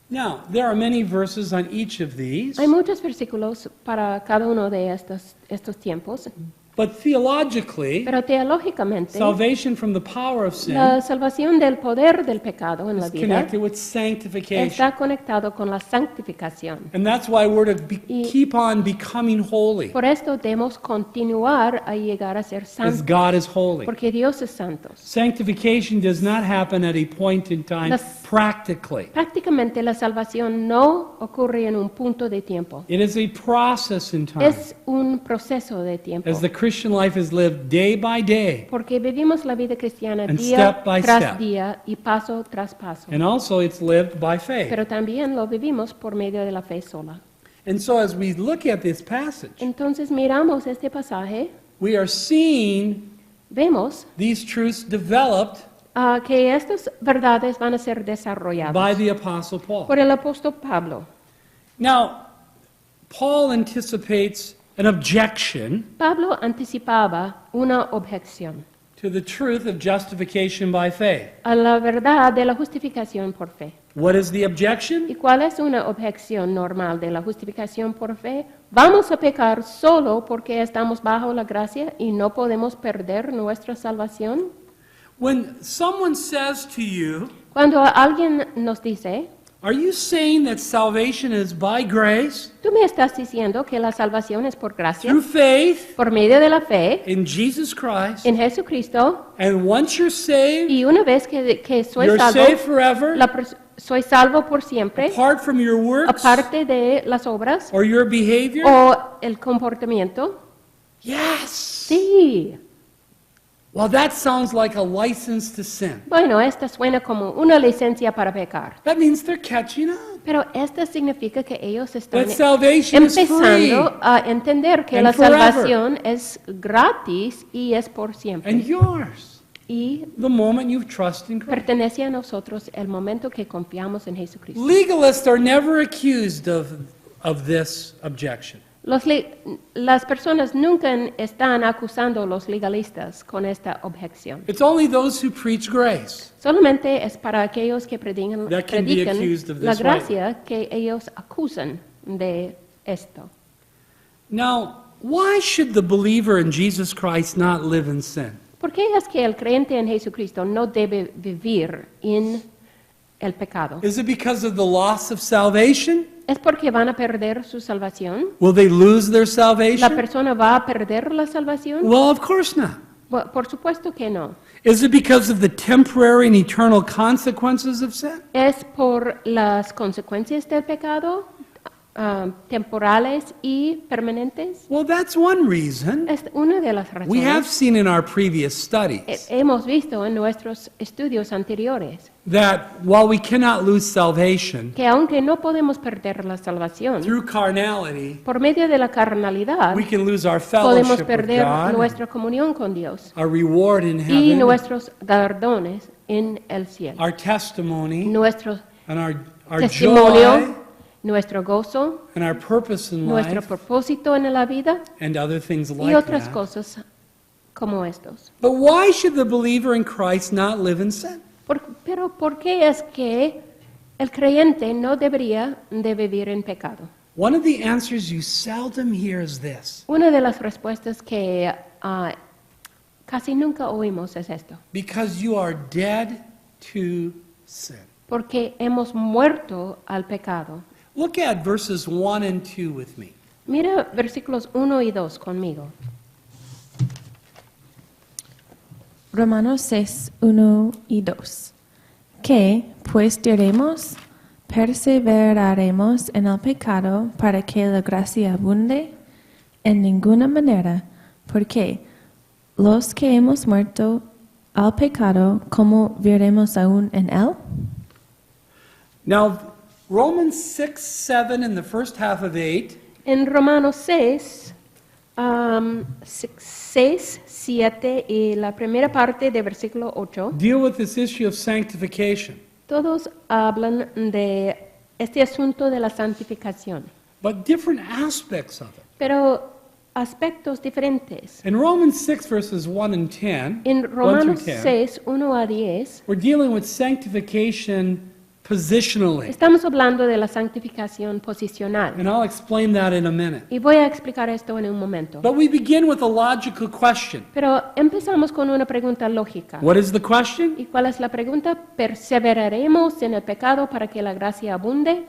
Speaker 1: Now, there are many verses on each of these,
Speaker 2: Hay muchos versículos para cada uno de estos tiempos,
Speaker 1: but theologically,
Speaker 2: pero teológicamente
Speaker 1: salvation from the power of sin
Speaker 2: la salvación del poder del pecado en la
Speaker 1: is
Speaker 2: vida
Speaker 1: connected with sanctification.
Speaker 2: está conectado con la santificación.
Speaker 1: And that's why we're to
Speaker 2: Y-
Speaker 1: keep on becoming holy,
Speaker 2: Por esto debemos continuar a llegar a ser
Speaker 1: as
Speaker 2: santos,
Speaker 1: God is holy.
Speaker 2: porque Dios es santo.
Speaker 1: Sanctification does not happen at a point in time
Speaker 2: Las-
Speaker 1: practically.
Speaker 2: Prácticamente la salvación no ocurre en un punto de tiempo.
Speaker 1: It is a process in time.
Speaker 2: Es un proceso de tiempo.
Speaker 1: As the Christian life is lived day by day,
Speaker 2: Porque vivimos la vida cristiana
Speaker 1: And
Speaker 2: día
Speaker 1: step by
Speaker 2: tras
Speaker 1: step.
Speaker 2: día y paso tras paso.
Speaker 1: and also it's lived by faith.
Speaker 2: Pero también lo vivimos por medio de la fe sola.
Speaker 1: And so as we look at this passage,
Speaker 2: Entonces miramos este pasaje,
Speaker 1: we are seeing
Speaker 2: vemos
Speaker 1: these truths developed
Speaker 2: que estas verdades van a ser
Speaker 1: by
Speaker 2: desarrolladas
Speaker 1: the Apostle Paul.
Speaker 2: por el apóstol Pablo.
Speaker 1: Now, Paul anticipates an objection
Speaker 2: Pablo anticipaba una objeción
Speaker 1: to the truth of justification by faith.
Speaker 2: a la verdad de la justificación por fe.
Speaker 1: What is the objection?
Speaker 2: ¿Y cuál es una objeción normal de la justificación por fe? ¿Vamos a pecar solo porque estamos bajo la gracia y no podemos perder nuestra salvación?
Speaker 1: When someone says to you,
Speaker 2: Cuando alguien nos dice,
Speaker 1: are you saying that salvation is by grace,
Speaker 2: tú me estás diciendo que la salvación es por gracia,
Speaker 1: through faith,
Speaker 2: por medio de la fe
Speaker 1: in Jesus Christ,
Speaker 2: en Jesucristo,
Speaker 1: and once you're saved,
Speaker 2: y una vez que soy
Speaker 1: you're
Speaker 2: salvo,
Speaker 1: saved forever,
Speaker 2: soy salvo por siempre,
Speaker 1: apart from your works
Speaker 2: aparte de las obras
Speaker 1: or your behavior?
Speaker 2: o el comportamiento?
Speaker 1: Yes.
Speaker 2: Sí.
Speaker 1: Well, that sounds like a license to sin.
Speaker 2: Bueno, esta suena como una licencia para pecar.
Speaker 1: That means they're catching up.
Speaker 2: Pero esto significa que ellos están
Speaker 1: That salvation is free
Speaker 2: empezando a entender que
Speaker 1: and
Speaker 2: la
Speaker 1: forever.
Speaker 2: salvación es gratis y es por siempre.
Speaker 1: and yours
Speaker 2: Y
Speaker 1: the moment you trust in Christ.
Speaker 2: pertenece a nosotros el momento que confiamos en Jesucristo.
Speaker 1: Legalists are never accused of this objection.
Speaker 2: Las personas nunca están acusando a los legalistas con esta objeción.
Speaker 1: It's only those who preach grace.
Speaker 2: Solamente es para aquellos que predican
Speaker 1: That can be accused of
Speaker 2: la
Speaker 1: this
Speaker 2: gracia que ellos acusan de esto.
Speaker 1: Now, why should the believer in Jesus Christ not live in sin?
Speaker 2: ¿Por qué es que el creyente en Jesucristo no debe vivir en el pecado?
Speaker 1: Is it because of the loss of salvation?
Speaker 2: ¿Es porque van a perder su salvación?
Speaker 1: Will they lose their
Speaker 2: ¿La
Speaker 1: salvation?
Speaker 2: persona va a perder la salvación?
Speaker 1: Well, of course not.
Speaker 2: Por supuesto que no.
Speaker 1: Is it because of the temporary and eternal consequences of sin?
Speaker 2: ¿Es por las consecuencias del pecado, temporales y permanentes?
Speaker 1: Well, that's one reason.
Speaker 2: Es una de las
Speaker 1: We have
Speaker 2: razones.
Speaker 1: seen in our previous studies
Speaker 2: Hemos visto en nuestros estudios anteriores
Speaker 1: that while we cannot lose salvation
Speaker 2: que aunque no podemos perder la salvación,
Speaker 1: through carnality,
Speaker 2: por medio de la carnalidad
Speaker 1: we can lose our
Speaker 2: podemos
Speaker 1: fellowship with
Speaker 2: perder
Speaker 1: God,
Speaker 2: nuestra comunión con Dios
Speaker 1: our reward in
Speaker 2: y
Speaker 1: heaven,
Speaker 2: nuestros galardones en el cielo.
Speaker 1: our testimony,
Speaker 2: Nuestro
Speaker 1: and our
Speaker 2: testimonio,
Speaker 1: joy,
Speaker 2: nuestro gozo,
Speaker 1: and our purpose in
Speaker 2: nuestro
Speaker 1: life,
Speaker 2: propósito en la vida
Speaker 1: and other things
Speaker 2: y
Speaker 1: like
Speaker 2: otras
Speaker 1: that.
Speaker 2: cosas como estos.
Speaker 1: But why should the believer in Christ not live in sin?
Speaker 2: Pero ¿por qué es que el creyente no debería de vivir en pecado?
Speaker 1: One of the answers you seldom hear is this:
Speaker 2: Una de las respuestas que casi nunca oímos es esto.
Speaker 1: because you are dead to sin.
Speaker 2: Porque hemos muerto al pecado.
Speaker 1: Look at verses 1 and 2 with me.
Speaker 2: Mira versículos 1 y 2 conmigo.
Speaker 3: Romanos 6, 1 y 2. ¿Qué pues diremos? ¿Perseveraremos en el pecado para que la gracia abunde? En ninguna manera, porque los que hemos muerto al pecado, ¿cómo viviremos aún en él?
Speaker 1: Now, Romans 6, 7, and the first half of 8
Speaker 2: En Romanos 6, 6, 7 y la primera parte de versículo 8,
Speaker 1: deal with this issue of sanctification.
Speaker 2: todos hablan de este asunto de la santificación,
Speaker 1: But different aspects of it.
Speaker 2: pero aspectos diferentes.
Speaker 1: In Romans 6, verses 1 and 10,
Speaker 2: En
Speaker 1: 1 through
Speaker 2: Romanos
Speaker 1: 10,
Speaker 2: 6, 1 a 10,
Speaker 1: we're dealing with sanctification positionally.
Speaker 2: estamos hablando de la santificación posicional.
Speaker 1: And I'll explain that in a minute.
Speaker 2: Y voy a explicar esto en un momento.
Speaker 1: But we begin with a logical question.
Speaker 2: Pero empezamos con una pregunta lógica.
Speaker 1: What is the question?
Speaker 2: ¿Y cuál es la pregunta? ¿Perseveraremos en el pecado para que la gracia abunde?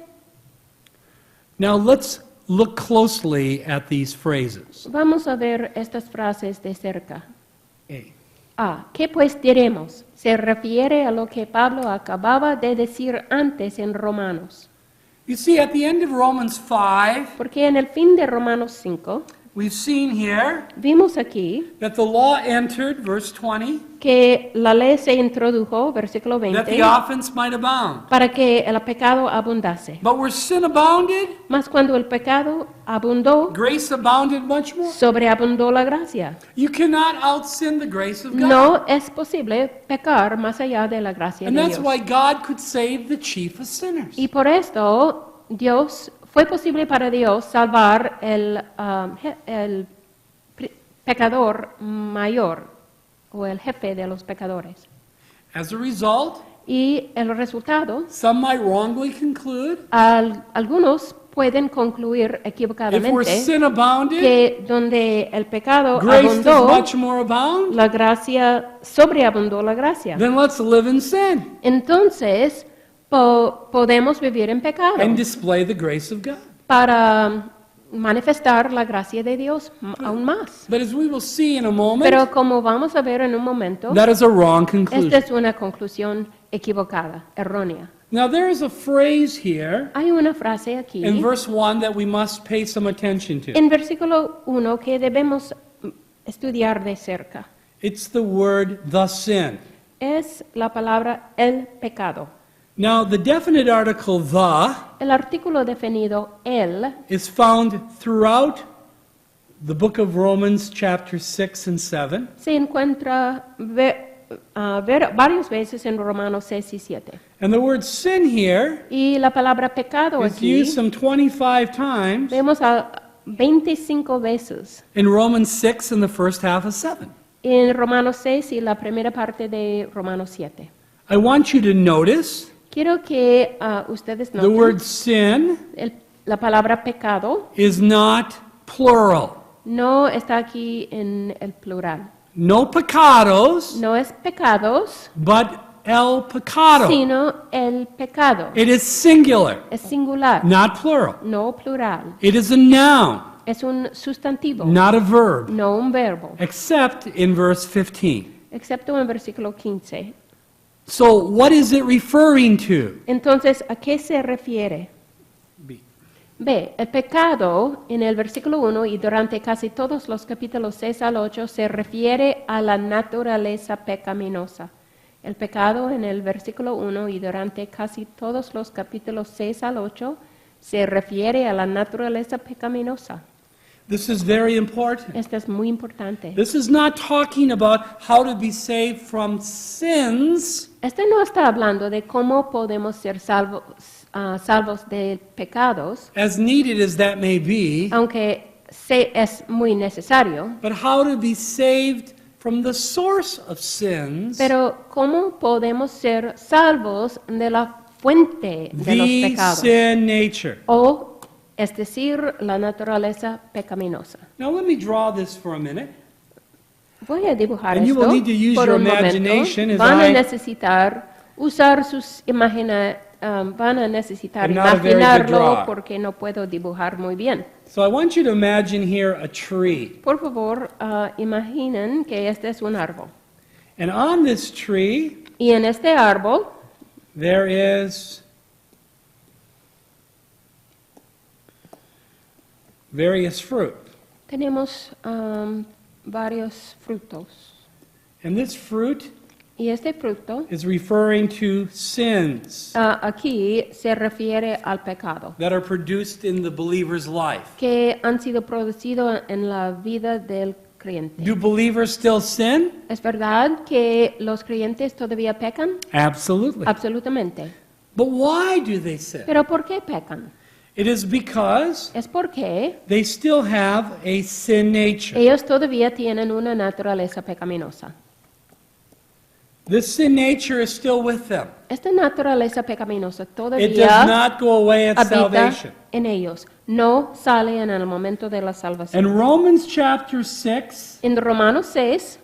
Speaker 1: Now let's look closely at these phrases.
Speaker 2: Vamos a ver estas frases de cerca.
Speaker 1: A.
Speaker 2: ¿Qué pues diremos? Se refiere a lo que Pablo acababa de decir antes en Romanos.
Speaker 1: You see, at the end of Romans 5,
Speaker 2: Porque en el fin de Romanos 5,
Speaker 1: we've seen here
Speaker 2: vimos aquí
Speaker 1: that the law entered, verse 20,
Speaker 2: que la ley se introdujo, versículo
Speaker 1: that
Speaker 2: 20,
Speaker 1: the offense might abound.
Speaker 2: para que el pecado abundase.
Speaker 1: But where sin abounded,
Speaker 2: Mas cuando el pecado abundó,
Speaker 1: grace abounded much more.
Speaker 2: sobreabundó la gracia.
Speaker 1: You cannot out-sin the grace of God.
Speaker 2: No es posible pecar más allá de la gracia
Speaker 1: And
Speaker 2: de
Speaker 1: that's
Speaker 2: Dios.
Speaker 1: why God could save the chief of sinners.
Speaker 2: Y por esto fue posible para Dios salvar el pecador mayor o el jefe de los pecadores.
Speaker 1: As a result,
Speaker 2: Y el resultado,
Speaker 1: some might wrongly conclude,
Speaker 2: algunos pueden concluir
Speaker 1: if where
Speaker 2: equivocadamente
Speaker 1: sin abounded,
Speaker 2: que donde el pecado
Speaker 1: grace does
Speaker 2: abundó,
Speaker 1: much more abound,
Speaker 2: la gracia sobreabundó la gracia.
Speaker 1: then let's live in sin
Speaker 2: Entonces podemos vivir en pecado
Speaker 1: and display the grace of God.
Speaker 2: para manifestar la gracia de Dios aún más.
Speaker 1: But as we will see in a moment,
Speaker 2: Pero como vamos a ver en un momento,
Speaker 1: that is a wrong
Speaker 2: esta
Speaker 1: conclusion.
Speaker 2: es una conclusión equivocada, errónea.
Speaker 1: Now there is a phrase here
Speaker 2: Hay una frase aquí
Speaker 1: in verse 1 that we must pay some attention to.
Speaker 2: en versículo 1 que debemos estudiar de cerca.
Speaker 1: It's the word the sin.
Speaker 2: Es la palabra el pecado.
Speaker 1: Now the definite article the
Speaker 2: El artículo definido el
Speaker 1: is found throughout the book of Romans chapter 6 and 7.
Speaker 2: se encuentra varias veces en Romanos 6 y 7.
Speaker 1: And the word sin here
Speaker 2: Y la palabra pecado
Speaker 1: is
Speaker 2: aquí
Speaker 1: used some 25 times
Speaker 2: vemos a 25 veces
Speaker 1: in Romans 6 and the first half of 7.
Speaker 2: en Romanos 6 y la primera parte de Romanos 7.
Speaker 1: I want you to notice
Speaker 2: Quiero que ustedes
Speaker 1: the
Speaker 2: noten
Speaker 1: word sin
Speaker 2: la palabra pecado
Speaker 1: is not plural.
Speaker 2: no está aquí en el plural.
Speaker 1: No pecados,
Speaker 2: No es pecados,
Speaker 1: but el pecado.
Speaker 2: sino el pecado.
Speaker 1: It is singular,
Speaker 2: Es singular,
Speaker 1: not plural.
Speaker 2: no plural.
Speaker 1: It is a noun,
Speaker 2: Es un sustantivo,
Speaker 1: not a verb,
Speaker 2: no un verbo,
Speaker 1: except in verse 15.
Speaker 2: excepto en versículo 15.
Speaker 1: So, what is it referring to?
Speaker 2: Entonces, ¿a qué se refiere? B. El pecado en el versículo 1 y durante casi todos los capítulos 6 al 8 se refiere a la naturaleza pecaminosa. El pecado en el versículo 1 y durante casi todos los capítulos 6 al 8 se refiere a la naturaleza pecaminosa.
Speaker 1: This is very important.
Speaker 2: Esto es muy importante.
Speaker 1: This is not talking about how to be saved from sins.
Speaker 2: Este no está hablando de cómo podemos ser salvos de pecados,
Speaker 1: As needed as that may be,
Speaker 2: aunque es muy necesario,
Speaker 1: but how to be saved from the source of sins,
Speaker 2: pero cómo podemos ser salvos de la fuente de los
Speaker 1: the
Speaker 2: pecados,
Speaker 1: sin nature.
Speaker 2: o es decir, la naturaleza pecaminosa.
Speaker 1: Now let me draw this for a minute.
Speaker 2: Voy a dibujar
Speaker 1: And you
Speaker 2: esto
Speaker 1: will need to use
Speaker 2: por
Speaker 1: your
Speaker 2: un momento.
Speaker 1: imagination as
Speaker 2: Van a
Speaker 1: I-
Speaker 2: necesitar usar sus van a necesitar
Speaker 1: I'm not a very good
Speaker 2: imaginarlo
Speaker 1: drawer.
Speaker 2: porque no puedo dibujar muy bien.
Speaker 1: So I want you to imagine here a tree.
Speaker 2: Por favor, imaginen que este es un árbol.
Speaker 1: And on this tree,
Speaker 2: Y en este árbol
Speaker 1: there is various fruit.
Speaker 2: tenemos varios frutos.
Speaker 1: And this fruit
Speaker 2: Y este fruto
Speaker 1: is referring to sins
Speaker 2: aquí se refiere al pecado
Speaker 1: that are produced in the believer's life.
Speaker 2: que han sido producidos en la vida del creyente.
Speaker 1: Do believers still sin?
Speaker 2: ¿Es verdad que los creyentes todavía pecan?
Speaker 1: Absolutely.
Speaker 2: Absolutamente.
Speaker 1: But why do they sin?
Speaker 2: ¿Pero por qué pecan?
Speaker 1: It is because
Speaker 2: Es porque
Speaker 1: they still have a sin nature.
Speaker 2: ellos todavía tienen una naturaleza pecaminosa.
Speaker 1: This sin nature is still with them.
Speaker 2: Esta naturaleza pecaminosa
Speaker 1: It does
Speaker 2: todavía
Speaker 1: not go away at
Speaker 2: habita
Speaker 1: salvation.
Speaker 2: en ellos. No sale en el momento de la salvación.
Speaker 1: In Romans chapter 6
Speaker 2: En Romanos 6,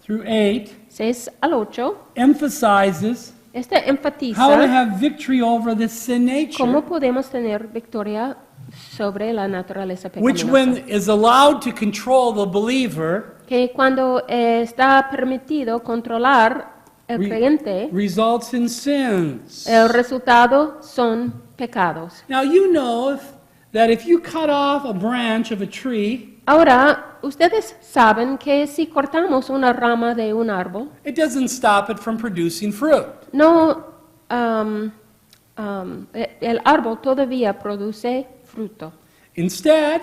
Speaker 1: through 8
Speaker 2: 6 al 8,
Speaker 1: emphasizes
Speaker 2: este
Speaker 1: how to
Speaker 2: enfatiza
Speaker 1: have victory over this sin
Speaker 2: cómo
Speaker 1: nature,
Speaker 2: podemos tener victoria sobre la naturaleza
Speaker 1: which
Speaker 2: pecaminosa.
Speaker 1: when is allowed to control the believer,
Speaker 2: Que cuando está permitido controlar el
Speaker 1: Re-
Speaker 2: creyente,
Speaker 1: results in sins.
Speaker 2: el resultado son pecados.
Speaker 1: Now you know that if you cut off a branch of a tree,
Speaker 2: Ahora, ustedes saben que si cortamos una rama de un árbol,
Speaker 1: it doesn't stop it from producing fruit.
Speaker 2: no, el árbol todavía produce fruto.
Speaker 1: Instead,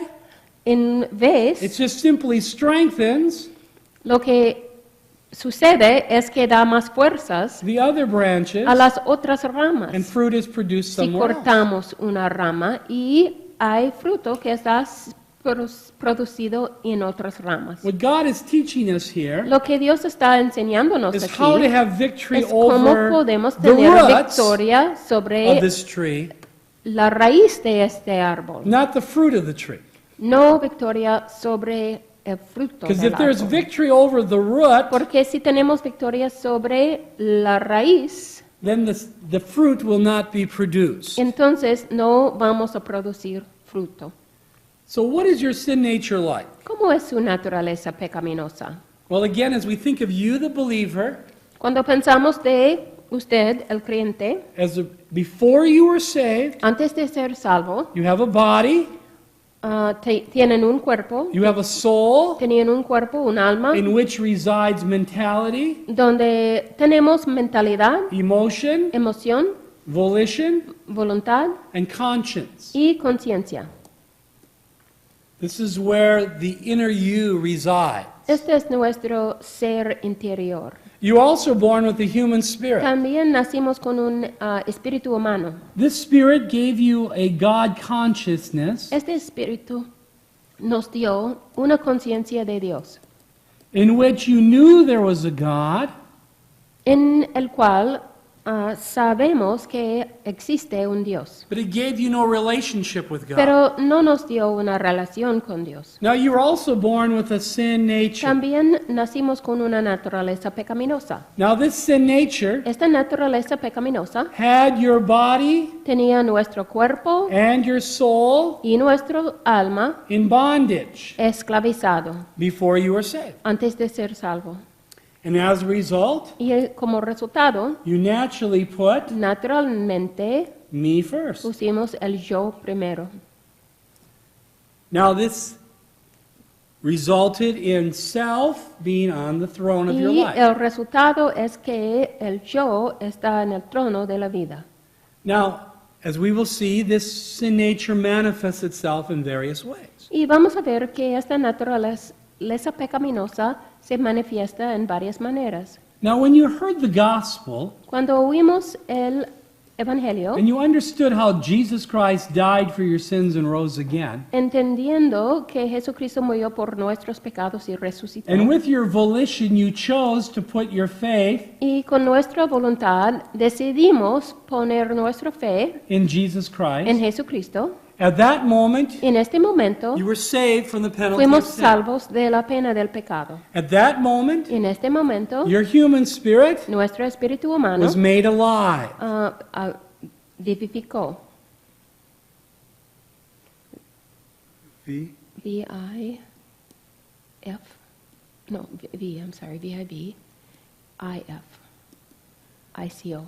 Speaker 2: En
Speaker 1: it
Speaker 2: vez,
Speaker 1: just simply strengthens
Speaker 2: lo que sucede es que da más fuerzas
Speaker 1: the other branches,
Speaker 2: a las otras ramas.
Speaker 1: and fruit is produced
Speaker 2: Si
Speaker 1: somewhere else.
Speaker 2: cortamos una rama y hay fruto que está producido en otras ramas.
Speaker 1: What God is teaching us here
Speaker 2: Lo que Dios está enseñándonos
Speaker 1: is how to
Speaker 2: aquí
Speaker 1: have victory
Speaker 2: es cómo
Speaker 1: over
Speaker 2: podemos
Speaker 1: the
Speaker 2: tener
Speaker 1: roots
Speaker 2: victoria
Speaker 1: of
Speaker 2: sobre
Speaker 1: this tree,
Speaker 2: la raíz de este árbol,
Speaker 1: not the fruit of the tree.
Speaker 2: no victoria sobre el fruto
Speaker 1: Because
Speaker 2: del
Speaker 1: if there's
Speaker 2: árbol.
Speaker 1: victory over the root,
Speaker 2: Porque si tenemos victoria sobre la raíz,
Speaker 1: then the fruit will not be produced.
Speaker 2: entonces no vamos a producir fruto.
Speaker 1: So what is your sin nature like?
Speaker 2: ¿Cómo es su naturaleza pecaminosa?
Speaker 1: Well, again, as we think of you, the believer,
Speaker 2: Cuando pensamos de usted, el creyente,
Speaker 1: before you were saved,
Speaker 2: antes de ser salvo,
Speaker 1: you have a body,
Speaker 2: tienen un cuerpo,
Speaker 1: you have a soul
Speaker 2: tenían un cuerpo, un alma,
Speaker 1: in which resides mentality,
Speaker 2: donde tenemos mentalidad,
Speaker 1: emotion,
Speaker 2: emoción,
Speaker 1: volition,
Speaker 2: voluntad
Speaker 1: and conscience.
Speaker 2: y conciencia.
Speaker 1: This is where the inner you resides.
Speaker 2: Este es nuestro ser interior.
Speaker 1: You're also born with the human spirit.
Speaker 2: También nacimos con un espíritu humano.
Speaker 1: This spirit gave you a God consciousness
Speaker 2: Este espíritu nos dio una conciencia de Dios,
Speaker 1: in which you knew there was a God,
Speaker 2: en el cual sabemos que existe un Dios,
Speaker 1: but it gave you no relationship with God.
Speaker 2: pero no nos dio una relación con Dios.
Speaker 1: Now, you were also born with a sin nature.
Speaker 2: También nacimos con una naturaleza pecaminosa.
Speaker 1: Now, this sin nature
Speaker 2: Esta naturaleza pecaminosa
Speaker 1: had your body
Speaker 2: tenía nuestro cuerpo
Speaker 1: and your soul
Speaker 2: y nuestro alma
Speaker 1: in bondage
Speaker 2: esclavizado
Speaker 1: before you were saved.
Speaker 2: antes de ser salvo.
Speaker 1: And as a result,
Speaker 2: Y como resultado,
Speaker 1: you naturally put
Speaker 2: naturalmente
Speaker 1: me first.
Speaker 2: pusimos el yo primero.
Speaker 1: Now, this resulted in self being on the throne of your
Speaker 2: Y
Speaker 1: life.
Speaker 2: el resultado es que el yo está en el trono de la vida.
Speaker 1: Now, as we will see, this sin nature manifests itself in various ways.
Speaker 2: Y vamos a ver que esta naturaleza pecaminosa se manifiesta en varias maneras.
Speaker 1: Now, when you heard the gospel
Speaker 2: Cuando oímos el Evangelio,
Speaker 1: and you understood how Jesus Christ died for your sins and rose again,
Speaker 2: entendiendo que Jesucristo murió por nuestros pecados y resucitó,
Speaker 1: and with your volition you chose to put your faith
Speaker 2: y con nuestra voluntad decidimos poner nuestra fe
Speaker 1: in Jesus
Speaker 2: en
Speaker 1: Christ,
Speaker 2: Jesucristo,
Speaker 1: at that moment
Speaker 2: en este momento
Speaker 1: you were saved from the penalty of
Speaker 2: fuimos
Speaker 1: sin.
Speaker 2: salvos de la pena del pecado.
Speaker 1: At that moment,
Speaker 2: En este momento,
Speaker 1: your human spirit
Speaker 2: nuestro espíritu humano
Speaker 1: was made alive.
Speaker 2: vivificó.
Speaker 1: V.
Speaker 2: V-I-F. No, V, I'm sorry, V-I-V. I-F. I-C-O.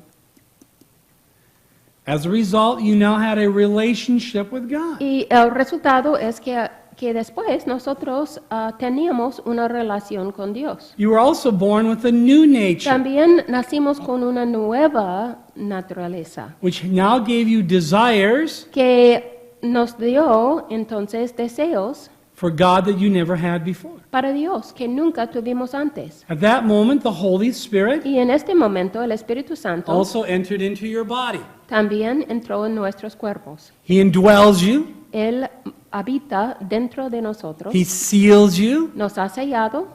Speaker 1: As a result, you now had a relationship with God.
Speaker 2: Y el resultado es que después nosotros teníamos una relación con Dios.
Speaker 1: You were also born with a new nature,
Speaker 2: También nacimos con una nueva naturaleza
Speaker 1: which now gave you desires
Speaker 2: que nos dio entonces deseos
Speaker 1: for God that you never had before.
Speaker 2: para Dios que nunca tuvimos antes.
Speaker 1: At that moment, the Holy Spirit
Speaker 2: Y en este momento el Espíritu Santo
Speaker 1: also entered into your body.
Speaker 2: también entró en nuestros cuerpos.
Speaker 1: He indwells you,
Speaker 2: Él habita dentro de nosotros,
Speaker 1: He seals you.
Speaker 2: nos ha sellado.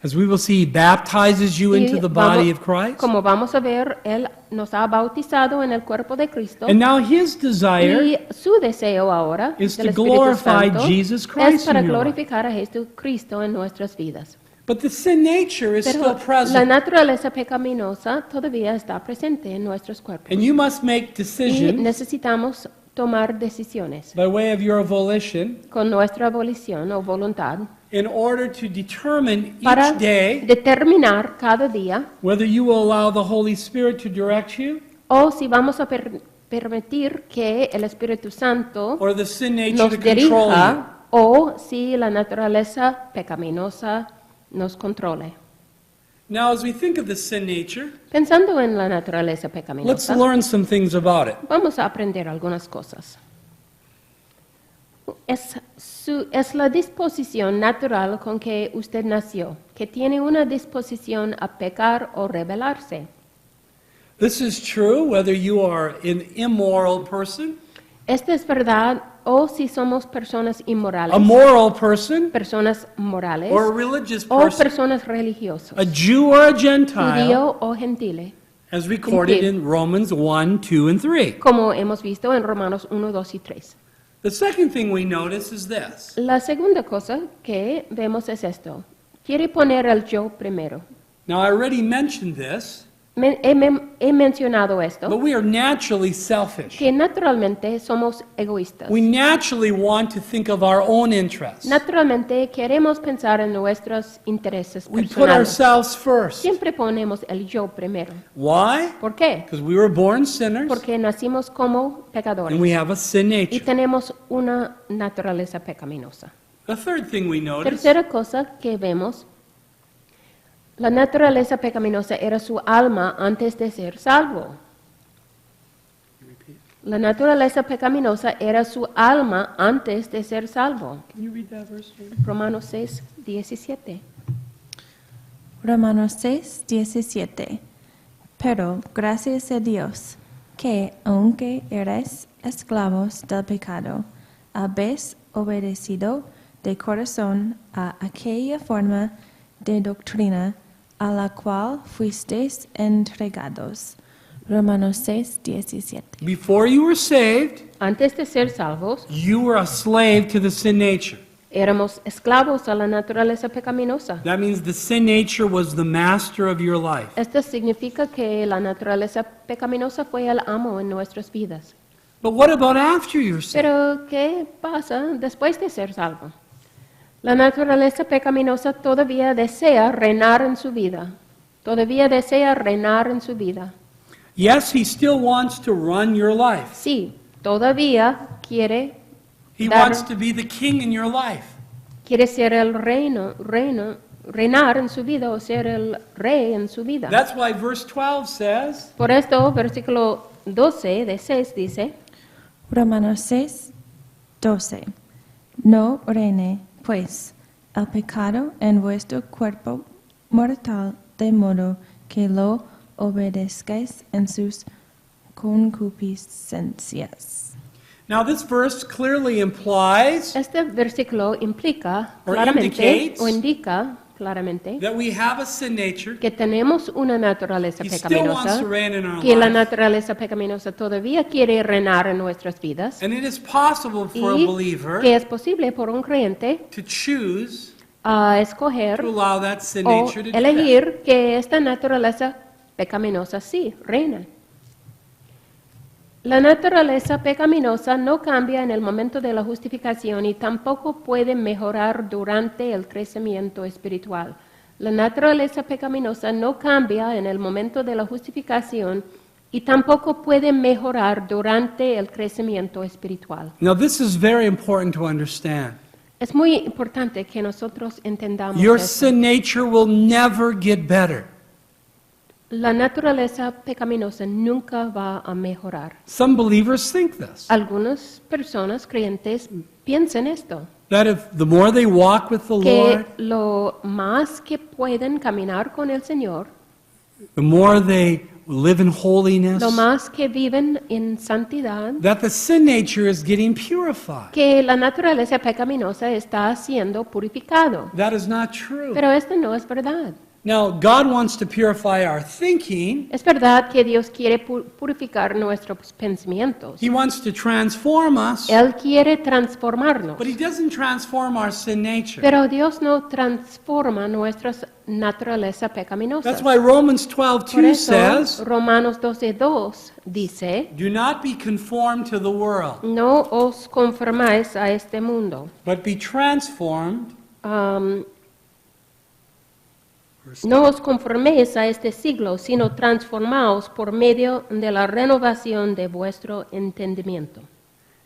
Speaker 1: As we will see, He baptizes you
Speaker 2: Y
Speaker 1: into the body of Christ.
Speaker 2: como vamos a ver, Él nos ha bautizado en el cuerpo de Cristo.
Speaker 1: And now His desire
Speaker 2: Y su deseo ahora
Speaker 1: is
Speaker 2: del
Speaker 1: to
Speaker 2: Espíritu
Speaker 1: glorify
Speaker 2: Santo
Speaker 1: Jesus
Speaker 2: es
Speaker 1: Christ
Speaker 2: para
Speaker 1: in your life.
Speaker 2: glorificar a Jesucristo en nuestras vidas.
Speaker 1: But the sin nature is
Speaker 2: Pero
Speaker 1: still
Speaker 2: la
Speaker 1: present.
Speaker 2: naturaleza pecaminosa todavía está presente en nuestros cuerpos.
Speaker 1: And you must make
Speaker 2: Y
Speaker 1: decisions
Speaker 2: necesitamos tomar decisiones
Speaker 1: by way of your volition
Speaker 2: con nuestra abolición o voluntad
Speaker 1: in order to determine
Speaker 2: para
Speaker 1: each day
Speaker 2: determinar cada día
Speaker 1: whether you will allow the Holy Spirit to direct you
Speaker 2: o si vamos a permitir que el Espíritu Santo
Speaker 1: or the sin nature
Speaker 2: nos
Speaker 1: to control you.
Speaker 2: dirija o si la naturaleza pecaminosa nos controle.
Speaker 1: Now, as we think of the sin nature,
Speaker 2: Pensando en la naturaleza
Speaker 1: let's
Speaker 2: pecaminosa,
Speaker 1: learn some things about it.
Speaker 2: vamos a aprender algunas cosas. Es la disposición natural con que usted nació, que tiene una disposición a pecar o rebelarse.
Speaker 1: This is true whether you are an immoral person,
Speaker 2: Esto es verdad o si somos personas inmorales,
Speaker 1: a moral person,
Speaker 2: personas morales
Speaker 1: or a religious
Speaker 2: o
Speaker 1: person,
Speaker 2: personas religiosas,
Speaker 1: a Jew or a Gentile,
Speaker 2: judío o gentile,
Speaker 1: as recorded in Romans 1, 2, and 3.
Speaker 2: como hemos visto en Romanos 1, 2 y 3.
Speaker 1: The second thing we notice is this.
Speaker 2: La segunda cosa que vemos es esto. Quiere poner el yo primero.
Speaker 1: Now, I already mentioned this,
Speaker 2: He mencionado esto,
Speaker 1: but we are naturally selfish.
Speaker 2: que naturalmente somos egoístas.
Speaker 1: We naturally want to think of our own interests.
Speaker 2: Naturalmente queremos pensar en nuestros intereses
Speaker 1: We put
Speaker 2: personales.
Speaker 1: ourselves first.
Speaker 2: Siempre ponemos el yo primero.
Speaker 1: Why?
Speaker 2: ¿Por qué?
Speaker 1: Because we were born sinners
Speaker 2: Porque nacimos como pecadores
Speaker 1: and we have a sin
Speaker 2: y
Speaker 1: nature.
Speaker 2: tenemos una naturaleza pecaminosa.
Speaker 1: The third thing we notice
Speaker 2: Tercera cosa que vemos, la naturaleza pecaminosa era su alma antes de ser salvo. La naturaleza pecaminosa era su alma antes de ser salvo.
Speaker 1: Can you read that verse?
Speaker 2: Romanos 6, 17.
Speaker 3: Romanos 6, 17. Pero gracias a Dios, que aunque erais esclavos del pecado, habéis obedecido de corazón a aquella forma de doctrina a la cual fuisteis entregados, Romanos 6:17.
Speaker 1: Before you were saved,
Speaker 2: Antes de ser salvos,
Speaker 1: you were a slave to the sin nature.
Speaker 2: éramos esclavos a la naturaleza pecaminosa.
Speaker 1: That means the sin nature was the master of your life.
Speaker 2: Esto significa que la naturaleza pecaminosa fue el amo en nuestras vidas.
Speaker 1: But what about after you're saved?
Speaker 2: Pero, ¿qué pasa después de ser salvo? La naturaleza pecaminosa todavía desea reinar en su vida. Todavía desea reinar en su vida.
Speaker 1: Yes, he still wants to run your life.
Speaker 2: Sí, todavía quiere
Speaker 1: He
Speaker 2: dar-
Speaker 1: wants to be the king in your life.
Speaker 2: quiere ser el reinar en su vida o ser el rey en su vida.
Speaker 1: That's why verse 12 says,
Speaker 2: Por esto, versículo 12 de 6 dice,
Speaker 3: Romanos 6:12. No reine, pues, el pecado en vuestro cuerpo mortal, de modo que lo obedezcáis en sus concupiscencias.
Speaker 1: now this verse clearly implies
Speaker 2: este versículo implica
Speaker 1: Or
Speaker 2: claramente
Speaker 1: indicates
Speaker 2: o indica claramente
Speaker 1: that we have a sin nature.
Speaker 2: que tenemos una naturaleza
Speaker 1: He still wants
Speaker 2: pecaminosa,
Speaker 1: to reign in our
Speaker 2: que la
Speaker 1: life.
Speaker 2: naturaleza pecaminosa todavía quiere reinar en nuestras vidas
Speaker 1: And it is possible for a
Speaker 2: y
Speaker 1: believer
Speaker 2: que es posible por un creyente
Speaker 1: to choose
Speaker 2: escoger
Speaker 1: to allow that sin
Speaker 2: o
Speaker 1: nature to do that.
Speaker 2: elegir que esta naturaleza pecaminosa sí reina. La naturaleza pecaminosa no cambia en el momento de la justificación y tampoco puede mejorar durante el crecimiento espiritual. La naturaleza pecaminosa no cambia en el momento de la justificación y tampoco puede mejorar durante el crecimiento espiritual.
Speaker 1: Now this is very important to understand.
Speaker 2: Es muy importante que nosotros entendamos
Speaker 1: Your
Speaker 2: esto.
Speaker 1: sin nature will never get better.
Speaker 2: La naturaleza pecaminosa nunca va a mejorar.
Speaker 1: Some believers think this,
Speaker 2: Algunas personas creyentes piensan esto,
Speaker 1: that if the more they walk with the Lord,
Speaker 2: que lo más que pueden caminar con el Señor,
Speaker 1: the more they live in holiness,
Speaker 2: lo más que viven en santidad,
Speaker 1: that the sin nature is getting purified.
Speaker 2: que la naturaleza pecaminosa está siendo purificado.
Speaker 1: That is not true.
Speaker 2: Pero esto no es verdad.
Speaker 1: Now, God wants to purify our thinking.
Speaker 2: Es verdad que Dios quiere purificar nuestros pensamientos.
Speaker 1: He wants to transform us,
Speaker 2: Él quiere transformarnos.
Speaker 1: but He doesn't transform our sin nature.
Speaker 2: Pero Dios no transforma nuestra naturaleza pecaminosa.
Speaker 1: That's why Romans
Speaker 2: Por
Speaker 1: 12:2
Speaker 2: eso,
Speaker 1: says,
Speaker 2: Romanos 12:2 dice,
Speaker 1: "Do not be conformed to the world,
Speaker 2: no os conformáis a este mundo.
Speaker 1: but be transformed."
Speaker 2: No os conforméis a este siglo, sino transformaos por medio de la renovación de vuestro entendimiento.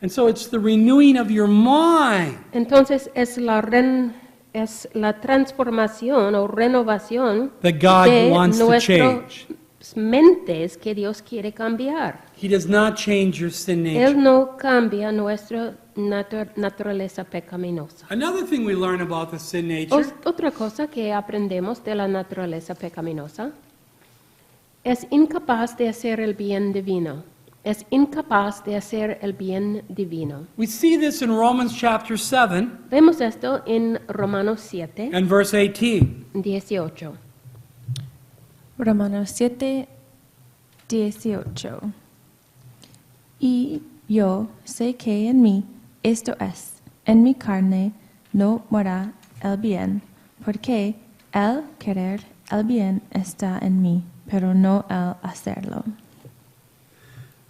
Speaker 1: And so it's the renewing of your mind
Speaker 2: Entonces es la transformación o renovación
Speaker 1: that God
Speaker 2: de
Speaker 1: wants to
Speaker 2: nuestras
Speaker 1: change.
Speaker 2: mentes que Dios quiere cambiar.
Speaker 1: He does not change your sin nature.
Speaker 2: Él no cambia nuestra naturaleza pecaminosa.
Speaker 1: Another thing we learn about the sin nature
Speaker 2: Otra cosa que aprendemos de la naturaleza pecaminosa es incapaz de hacer el bien divino. Es incapaz de hacer el bien divino.
Speaker 1: we see this in Romans chapter 7
Speaker 2: Vemos esto en Romanos 7,
Speaker 1: and verse 18.
Speaker 2: 18.
Speaker 3: Romanos 7:18. Y yo sé que en mí, esto es, en mi carne, no mora el bien, porque el querer el bien está en mí, pero no el hacerlo.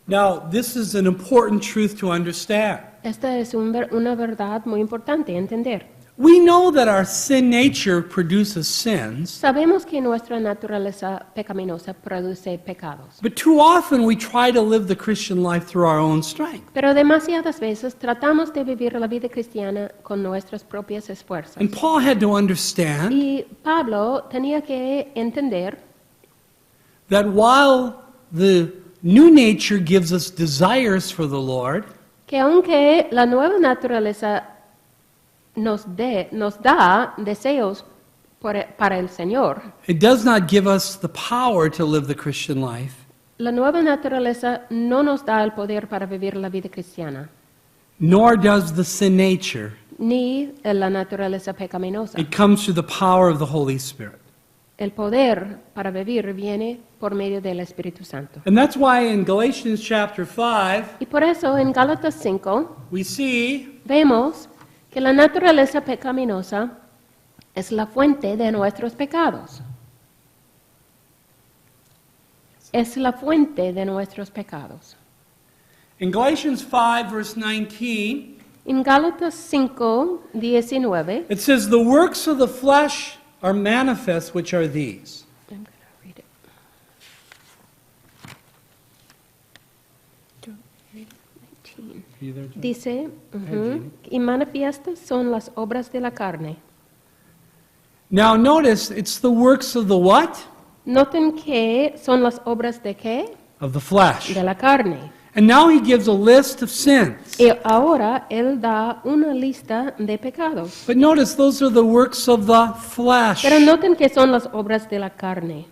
Speaker 1: Now, this is an important truth to understand.
Speaker 2: Esta es una verdad muy importante entender.
Speaker 1: We know that our sin nature produces sins,
Speaker 2: Sabemos que nuestra naturaleza pecaminosa produce pecados,
Speaker 1: but too often we try to live the Christian life through our own strength.
Speaker 2: pero demasiadas veces tratamos de vivir la vida cristiana con nuestros propios esfuerzos.
Speaker 1: And Paul had to understand
Speaker 2: Y Pablo tenía que entender
Speaker 1: that while the new nature gives us desires for the Lord,
Speaker 2: que aunque la nueva naturaleza nos da deseos para el Señor,
Speaker 1: it does not give us the power to live the Christian life,
Speaker 2: la nueva naturaleza no nos da el poder para vivir la vida cristiana,
Speaker 1: nor does the sin nature.
Speaker 2: ni la naturaleza pecaminosa.
Speaker 1: It comes through the power of the Holy Spirit.
Speaker 2: El poder para vivir viene por medio del Espíritu Santo.
Speaker 1: And that's why in Galatians chapter 5,
Speaker 2: Y por eso en Gálatas 5
Speaker 1: we see
Speaker 2: vemos que la naturaleza pecaminosa es la fuente de nuestros pecados. Es la fuente de nuestros pecados.
Speaker 1: in Galatians 5 verse 19,
Speaker 2: En Gálatas 5, 19,
Speaker 1: it says, "The works of the flesh are manifest, which are these."
Speaker 2: I'm going to read it. Don't read it. 19.
Speaker 1: You there, John?
Speaker 2: Dice, y manifiestas son las obras de la carne.
Speaker 1: Now notice, it's the works of the what?
Speaker 2: Noten que son las obras de qué?
Speaker 1: Of the flesh.
Speaker 2: De la carne.
Speaker 1: And now he gives a list of sins.
Speaker 2: Y ahora él da una lista de pecados.
Speaker 1: But notice, those are the works of the flesh.
Speaker 2: Pero noten que son las obras de la carne.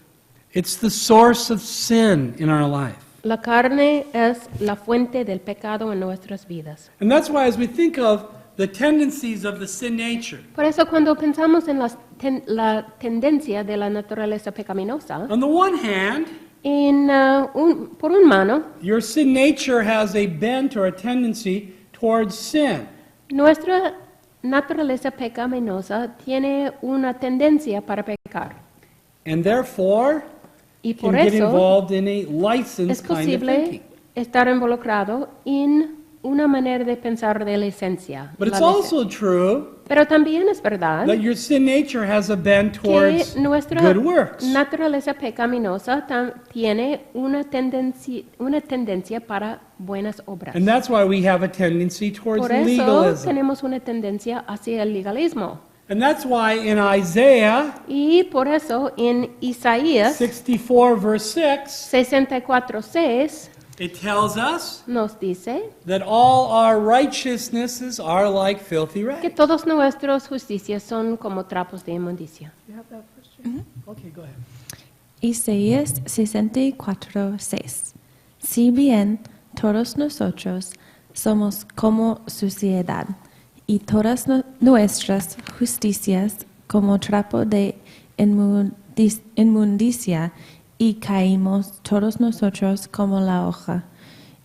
Speaker 1: It's the source of sin in our life.
Speaker 2: La carne es la fuente del pecado en nuestras vidas.
Speaker 1: And that's why as we think of the tendencies of the sin nature,
Speaker 2: Por eso cuando pensamos en la tendencia de la naturaleza pecaminosa,
Speaker 1: on the one hand,
Speaker 2: por un mano,
Speaker 1: your sin nature has a bent or a tendency towards sin.
Speaker 2: nuestra naturaleza pecaminosa tiene una tendencia para pecar.
Speaker 1: And therefore,
Speaker 2: Y
Speaker 1: can
Speaker 2: por
Speaker 1: get
Speaker 2: eso
Speaker 1: involved in a
Speaker 2: es
Speaker 1: licensed kind of
Speaker 2: posible
Speaker 1: thinking.
Speaker 2: estar involucrado en una manera de pensar de la esencia.
Speaker 1: But it's
Speaker 2: la
Speaker 1: also true
Speaker 2: Pero también es verdad
Speaker 1: that your sin nature has a bent
Speaker 2: que
Speaker 1: towards
Speaker 2: nuestra
Speaker 1: good works.
Speaker 2: naturaleza pecaminosa tiene una tendencia para buenas obras.
Speaker 1: And that's why we have a tendency towards
Speaker 2: Por eso
Speaker 1: legalism.
Speaker 2: tenemos una tendencia hacia el legalismo.
Speaker 1: And that's why in Isaiah
Speaker 2: Y por eso en Isaías
Speaker 1: 64 verse 6,
Speaker 2: 64:6
Speaker 1: it tells us
Speaker 2: nos dice
Speaker 1: that all our righteousnesses are like filthy
Speaker 2: que
Speaker 1: rags.
Speaker 2: todos nuestros justicias son como trapos de inmundicia.
Speaker 1: You have that first, Jane? Okay, go ahead.
Speaker 3: Isaías 64:6. Si bien todos nosotros somos como suciedad, y todas nuestras justicias como trapo de inmundicia, y caímos todos nosotros como la hoja,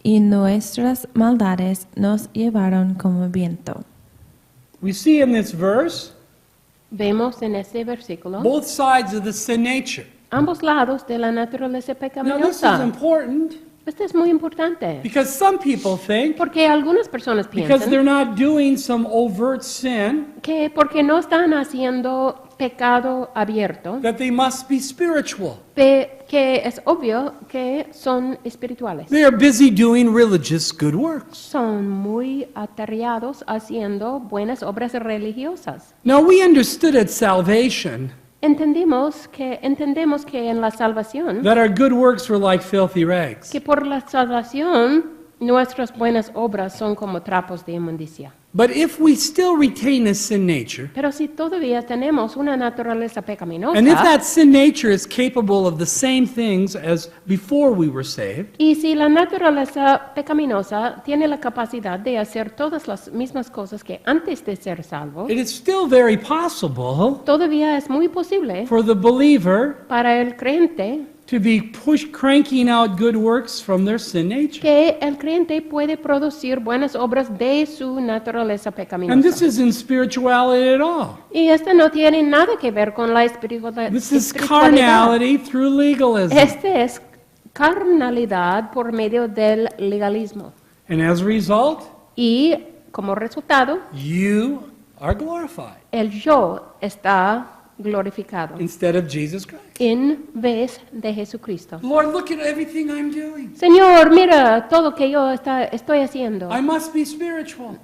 Speaker 3: y nuestras maldades nos llevaron como viento.
Speaker 1: We see in this verse
Speaker 2: Vemos en este versículo
Speaker 1: both sides of the sin nature.
Speaker 2: ambos lados de la naturaleza
Speaker 1: Now, this is
Speaker 2: pecaminosa.
Speaker 1: important
Speaker 2: Esto es muy importante,
Speaker 1: because some people think
Speaker 2: porque algunas personas
Speaker 1: because
Speaker 2: piensan
Speaker 1: they're not doing some overt sin
Speaker 2: que porque no están haciendo pecado abierto,
Speaker 1: that they must be spiritual.
Speaker 2: que es obvio que son espirituales.
Speaker 1: They are busy doing religious good works.
Speaker 2: Son muy atareados haciendo buenas obras religiosas.
Speaker 1: Now, we understood at salvation
Speaker 2: Entendemos que en la salvación,
Speaker 1: that our good works were like filthy rags.
Speaker 2: que por la salvación nuestras buenas obras son como trapos de inmundicia.
Speaker 1: But if we still retain a sin nature,
Speaker 2: Pero si todavía tenemos una naturaleza pecaminosa,
Speaker 1: and if that sin nature is capable of the same things as before we were saved,
Speaker 2: y si la naturaleza pecaminosa tiene la capacidad de hacer todas las mismas cosas que antes de ser salvo,
Speaker 1: it is still very possible
Speaker 2: todavía es muy posible
Speaker 1: for the believer
Speaker 2: para el creyente
Speaker 1: to be cranking out good works from their sin nature.
Speaker 2: que el creyente puede producir buenas obras de su naturaleza
Speaker 1: And this
Speaker 2: pecaminosa.
Speaker 1: isn't spirituality at all.
Speaker 2: Y esto no tiene nada que ver con la espiritualidad.
Speaker 1: This is carnality through legalism.
Speaker 2: Este es carnalidad por medio del legalismo.
Speaker 1: And as a result,
Speaker 2: Y como resultado,
Speaker 1: you are glorified
Speaker 2: el yo está glorificado
Speaker 1: instead of Jesus Christ.
Speaker 2: en vez de Jesucristo.
Speaker 1: Lord, look at everything I'm doing.
Speaker 2: Señor, mira todo que yo estoy haciendo.
Speaker 1: I must be spiritual.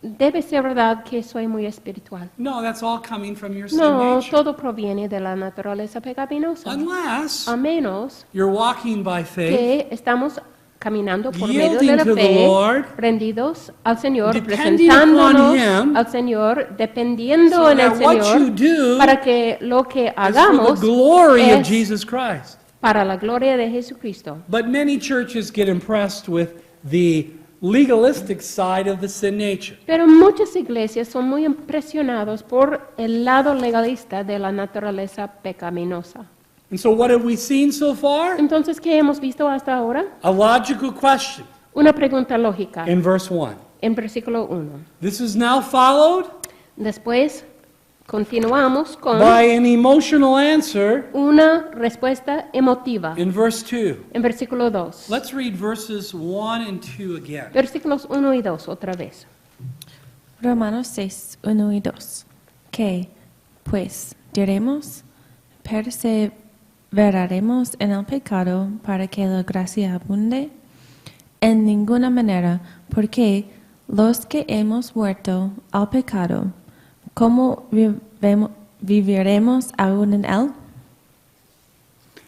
Speaker 2: Debe ser verdad que soy muy espiritual.
Speaker 1: No, that's all coming from your sin
Speaker 2: No,
Speaker 1: nature.
Speaker 2: todo proviene de la naturaleza pecaminosa.
Speaker 1: Unless
Speaker 2: A menos
Speaker 1: you're walking by faith,
Speaker 2: que estamos caminando por medio
Speaker 1: Yielding
Speaker 2: de la
Speaker 1: to the
Speaker 2: fe,
Speaker 1: Lord,
Speaker 2: rendidos al Señor,
Speaker 1: depending
Speaker 2: presentándonos
Speaker 1: upon Him,
Speaker 2: al Señor, dependiendo
Speaker 1: so
Speaker 2: en el
Speaker 1: that what
Speaker 2: Señor,
Speaker 1: you do
Speaker 2: para que lo que
Speaker 1: is for
Speaker 2: hagamos
Speaker 1: the glory of
Speaker 2: es
Speaker 1: Jesus Christ.
Speaker 2: para la gloria de Jesucristo.
Speaker 1: But many churches get impressed with the legalistic side of the sin nature.
Speaker 2: Pero muchas iglesias son muy impresionados por el lado legalista de la naturaleza pecaminosa.
Speaker 1: And so what have we seen so far?
Speaker 2: Entonces, ¿qué hemos visto hasta ahora?
Speaker 1: A logical question
Speaker 2: Una pregunta lógica
Speaker 1: in verse 1.
Speaker 2: en versículo 1.
Speaker 1: This is now followed
Speaker 2: Después continuamos con
Speaker 1: by an emotional answer
Speaker 2: una respuesta emotiva
Speaker 1: in verse 2.
Speaker 2: en versículo 2.
Speaker 1: Let's read verses 1 and 2 again.
Speaker 2: Versículos 1 y 2 otra vez.
Speaker 3: Romanos 6, 1 y 2. ¿Qué, pues, diremos? ¿Perseveraremos en el pecado para que la gracia abunde? En ninguna manera, porque los que hemos muerto al pecado, ¿cómo viviremos aún en él?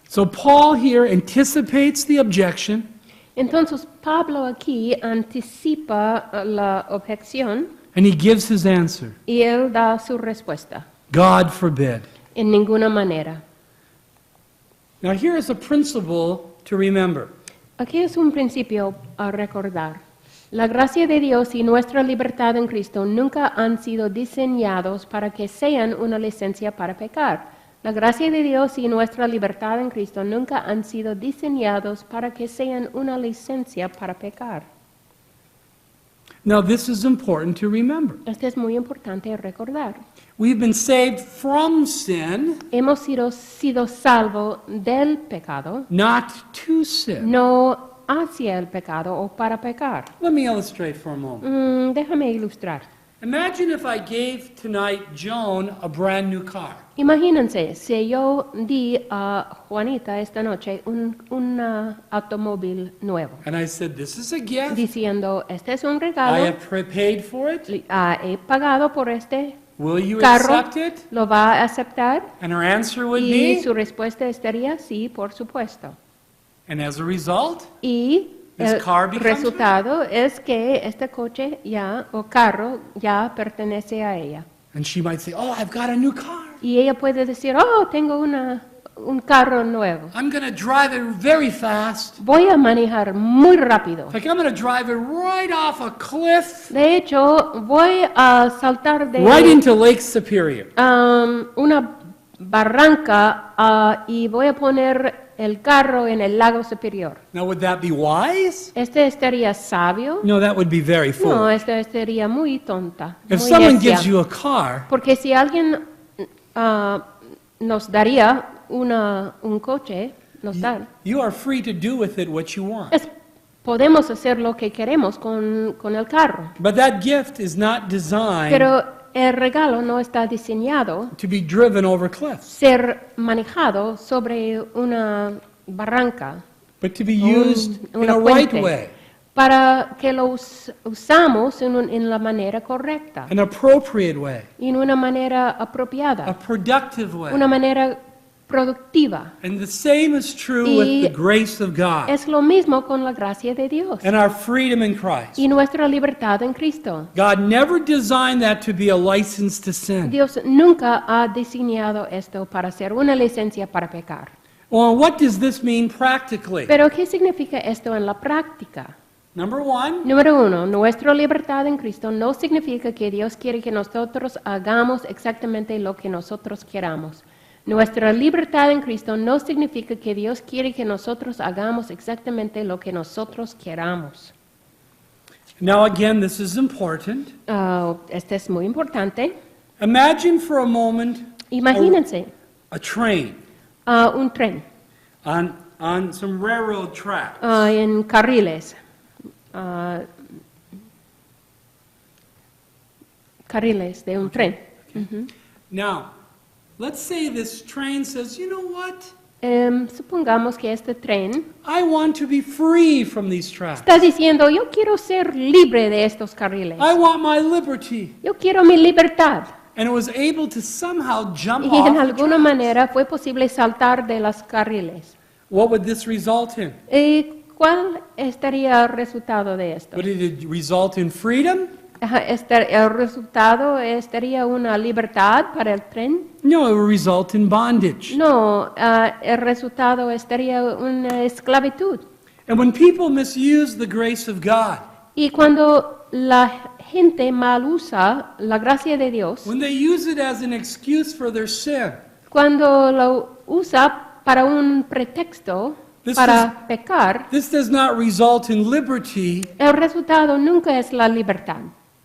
Speaker 1: So Paul here anticipates the objection
Speaker 2: Entonces Pablo aquí anticipa la objeción
Speaker 1: and he gives his answer.
Speaker 2: y él da su respuesta.
Speaker 1: God forbid.
Speaker 2: En ninguna manera.
Speaker 1: Now here is a principle to remember.
Speaker 2: Aquí es un principio a recordar. La gracia de Dios y nuestra libertad en Cristo nunca han sido diseñados para que sean una licencia para pecar. La gracia de Dios y nuestra libertad en Cristo nunca han sido diseñados para que sean una licencia para pecar.
Speaker 1: Now this is important to remember.
Speaker 2: Esto es muy importante recordar.
Speaker 1: We've been saved from sin,
Speaker 2: Hemos sido salvos del pecado,
Speaker 1: not to sin.
Speaker 2: no hacia el pecado o para pecar.
Speaker 1: Let me illustrate for a moment.
Speaker 2: Déjame ilustrar.
Speaker 1: Imagine if I gave tonight Joan a brand new car.
Speaker 2: Imagínense, si yo di a Juanita esta noche un automóvil nuevo,
Speaker 1: And I said, this is a gift.
Speaker 2: diciendo, este es un
Speaker 1: I
Speaker 2: regalo,
Speaker 1: have paid for it.
Speaker 2: he pagado por este
Speaker 1: Will you
Speaker 2: carro,
Speaker 1: accept it?
Speaker 2: ¿lo va a aceptar?
Speaker 1: And her answer would
Speaker 2: Y
Speaker 1: be,
Speaker 2: su respuesta estaría, sí, por supuesto.
Speaker 1: and as a result,
Speaker 2: Y
Speaker 1: This
Speaker 2: el
Speaker 1: car becomes
Speaker 2: resultado es que este coche ya, o carro, ya pertenece a ella.
Speaker 1: and she might say, oh, I've got a new car.
Speaker 2: Y ella puede decir, oh, tengo un carro nuevo.
Speaker 1: I'm going to drive it very fast.
Speaker 2: Voy a manejar muy rápido.
Speaker 1: In fact, I'm going to drive it right off a cliff,
Speaker 2: De hecho, voy a saltar de
Speaker 1: right into Lake Superior.
Speaker 2: una barranca y voy a poner el carro en el lago superior.
Speaker 1: Now, would that be wise?
Speaker 2: ¿Este estaría sabio?
Speaker 1: No, that would be very
Speaker 2: No,
Speaker 1: foolish.
Speaker 2: este estaría muy tonta.
Speaker 1: If
Speaker 2: Muy
Speaker 1: someone
Speaker 2: necia.
Speaker 1: gives you a car,
Speaker 2: Porque si alguien nos daría un coche, nos da,
Speaker 1: you are free to do with it what you want.
Speaker 2: podemos hacer lo que queremos con el carro.
Speaker 1: But that gift is not designed
Speaker 2: Pero el regalo no está diseñado
Speaker 1: to be driven over cliffs,
Speaker 2: ser manejado sobre una barranca,
Speaker 1: but to be used in
Speaker 2: una
Speaker 1: a right
Speaker 2: fuente,
Speaker 1: way,
Speaker 2: para que lo usamos en la manera correcta,
Speaker 1: an appropriate way,
Speaker 2: en una manera
Speaker 1: a
Speaker 2: apropiada,
Speaker 1: productive way.
Speaker 2: una manera productiva.
Speaker 1: And the same is true with
Speaker 2: Y
Speaker 1: the grace of God
Speaker 2: es lo mismo con la gracia de Dios
Speaker 1: and our freedom in Christ.
Speaker 2: y nuestra libertad en Cristo.
Speaker 1: God never designed that to be a license to sin.
Speaker 2: Dios nunca ha diseñado esto para ser una licencia para pecar.
Speaker 1: Well, what does this mean practically?
Speaker 2: Pero ¿qué significa esto en la práctica?
Speaker 1: Number one,
Speaker 2: Número 1, nuestra libertad en Cristo no significa que Dios quiere que nosotros hagamos exactamente lo que nosotros queramos. Nuestra libertad en Cristo no significa que Dios quiere que nosotros hagamos exactamente lo que nosotros queramos.
Speaker 1: now again, this is important.
Speaker 2: Este es muy importante.
Speaker 1: Imagine for a moment
Speaker 2: Imagínense
Speaker 1: a train
Speaker 2: un tren
Speaker 1: on some railroad tracks.
Speaker 2: en carriles. Carriles de un tren.
Speaker 1: Now, let's say this train says, you know what?
Speaker 2: Supongamos que este tren
Speaker 1: I want to be free from these tracks.
Speaker 2: está diciendo, yo quiero ser libre de estos carriles.
Speaker 1: I want my liberty.
Speaker 2: Yo quiero mi libertad.
Speaker 1: And it was able to somehow jump
Speaker 2: Y
Speaker 1: off
Speaker 2: en
Speaker 1: the
Speaker 2: alguna
Speaker 1: tracks.
Speaker 2: manera fue posible saltar de las carriles.
Speaker 1: What would this result in?
Speaker 2: ¿Y cuál estaría el resultado de esto?
Speaker 1: Would it result in freedom?
Speaker 2: El resultado estaría una libertad para el tren.
Speaker 1: No, it would result in bondage.
Speaker 2: No, el resultado estaría una esclavitud.
Speaker 1: And when people misuse the grace of God,
Speaker 2: Y cuando la gente mal usa la gracia de Dios,
Speaker 1: when they use it as an excuse for their sin,
Speaker 2: cuando lo usa para un pretexto
Speaker 1: This
Speaker 2: para pecar,
Speaker 1: this does not result in liberty,
Speaker 2: el resultado nunca es la libertad,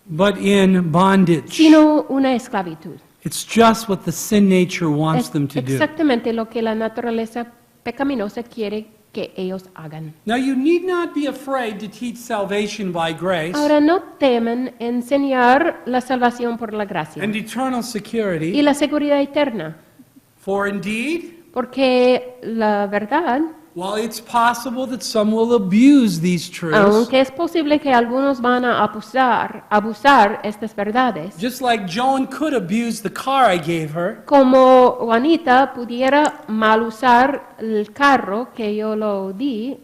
Speaker 1: but in bondage.
Speaker 2: sino una esclavitud.
Speaker 1: It's just what the sin nature wants
Speaker 2: Es
Speaker 1: them to do.
Speaker 2: exactamente lo que la naturaleza pecaminosa quiere que ellos hagan.
Speaker 1: Now, you need not be afraid to teach salvation by grace
Speaker 2: Ahora no temen enseñar la salvación por la gracia
Speaker 1: and eternal
Speaker 2: y
Speaker 1: security,
Speaker 2: la seguridad eterna,
Speaker 1: for indeed,
Speaker 2: porque la verdad,
Speaker 1: while it's possible that some will abuse these truths,
Speaker 2: aunque es posible que algunos van a abusar estas verdades,
Speaker 1: just like Joan could abuse the car I gave her,
Speaker 2: como Juanita pudiera mal usar el carro que yo la di,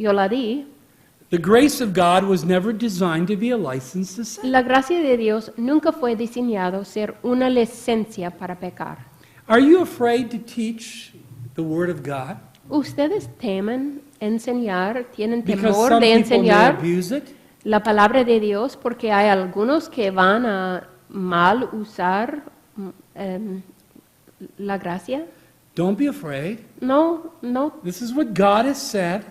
Speaker 1: the grace of God was never designed to be a license to sin.
Speaker 2: la gracia de Dios nunca fue diseñado ser una licencia para pecar.
Speaker 1: Are you afraid to teach the Word of God?
Speaker 2: ¿Ustedes temen enseñar, tienen
Speaker 1: Because
Speaker 2: temor
Speaker 1: some
Speaker 2: de
Speaker 1: people may
Speaker 2: enseñar
Speaker 1: abuse it?
Speaker 2: la palabra de Dios porque hay algunos que van a mal usar la gracia?
Speaker 1: Don't be afraid.
Speaker 2: No
Speaker 1: This is what God has said.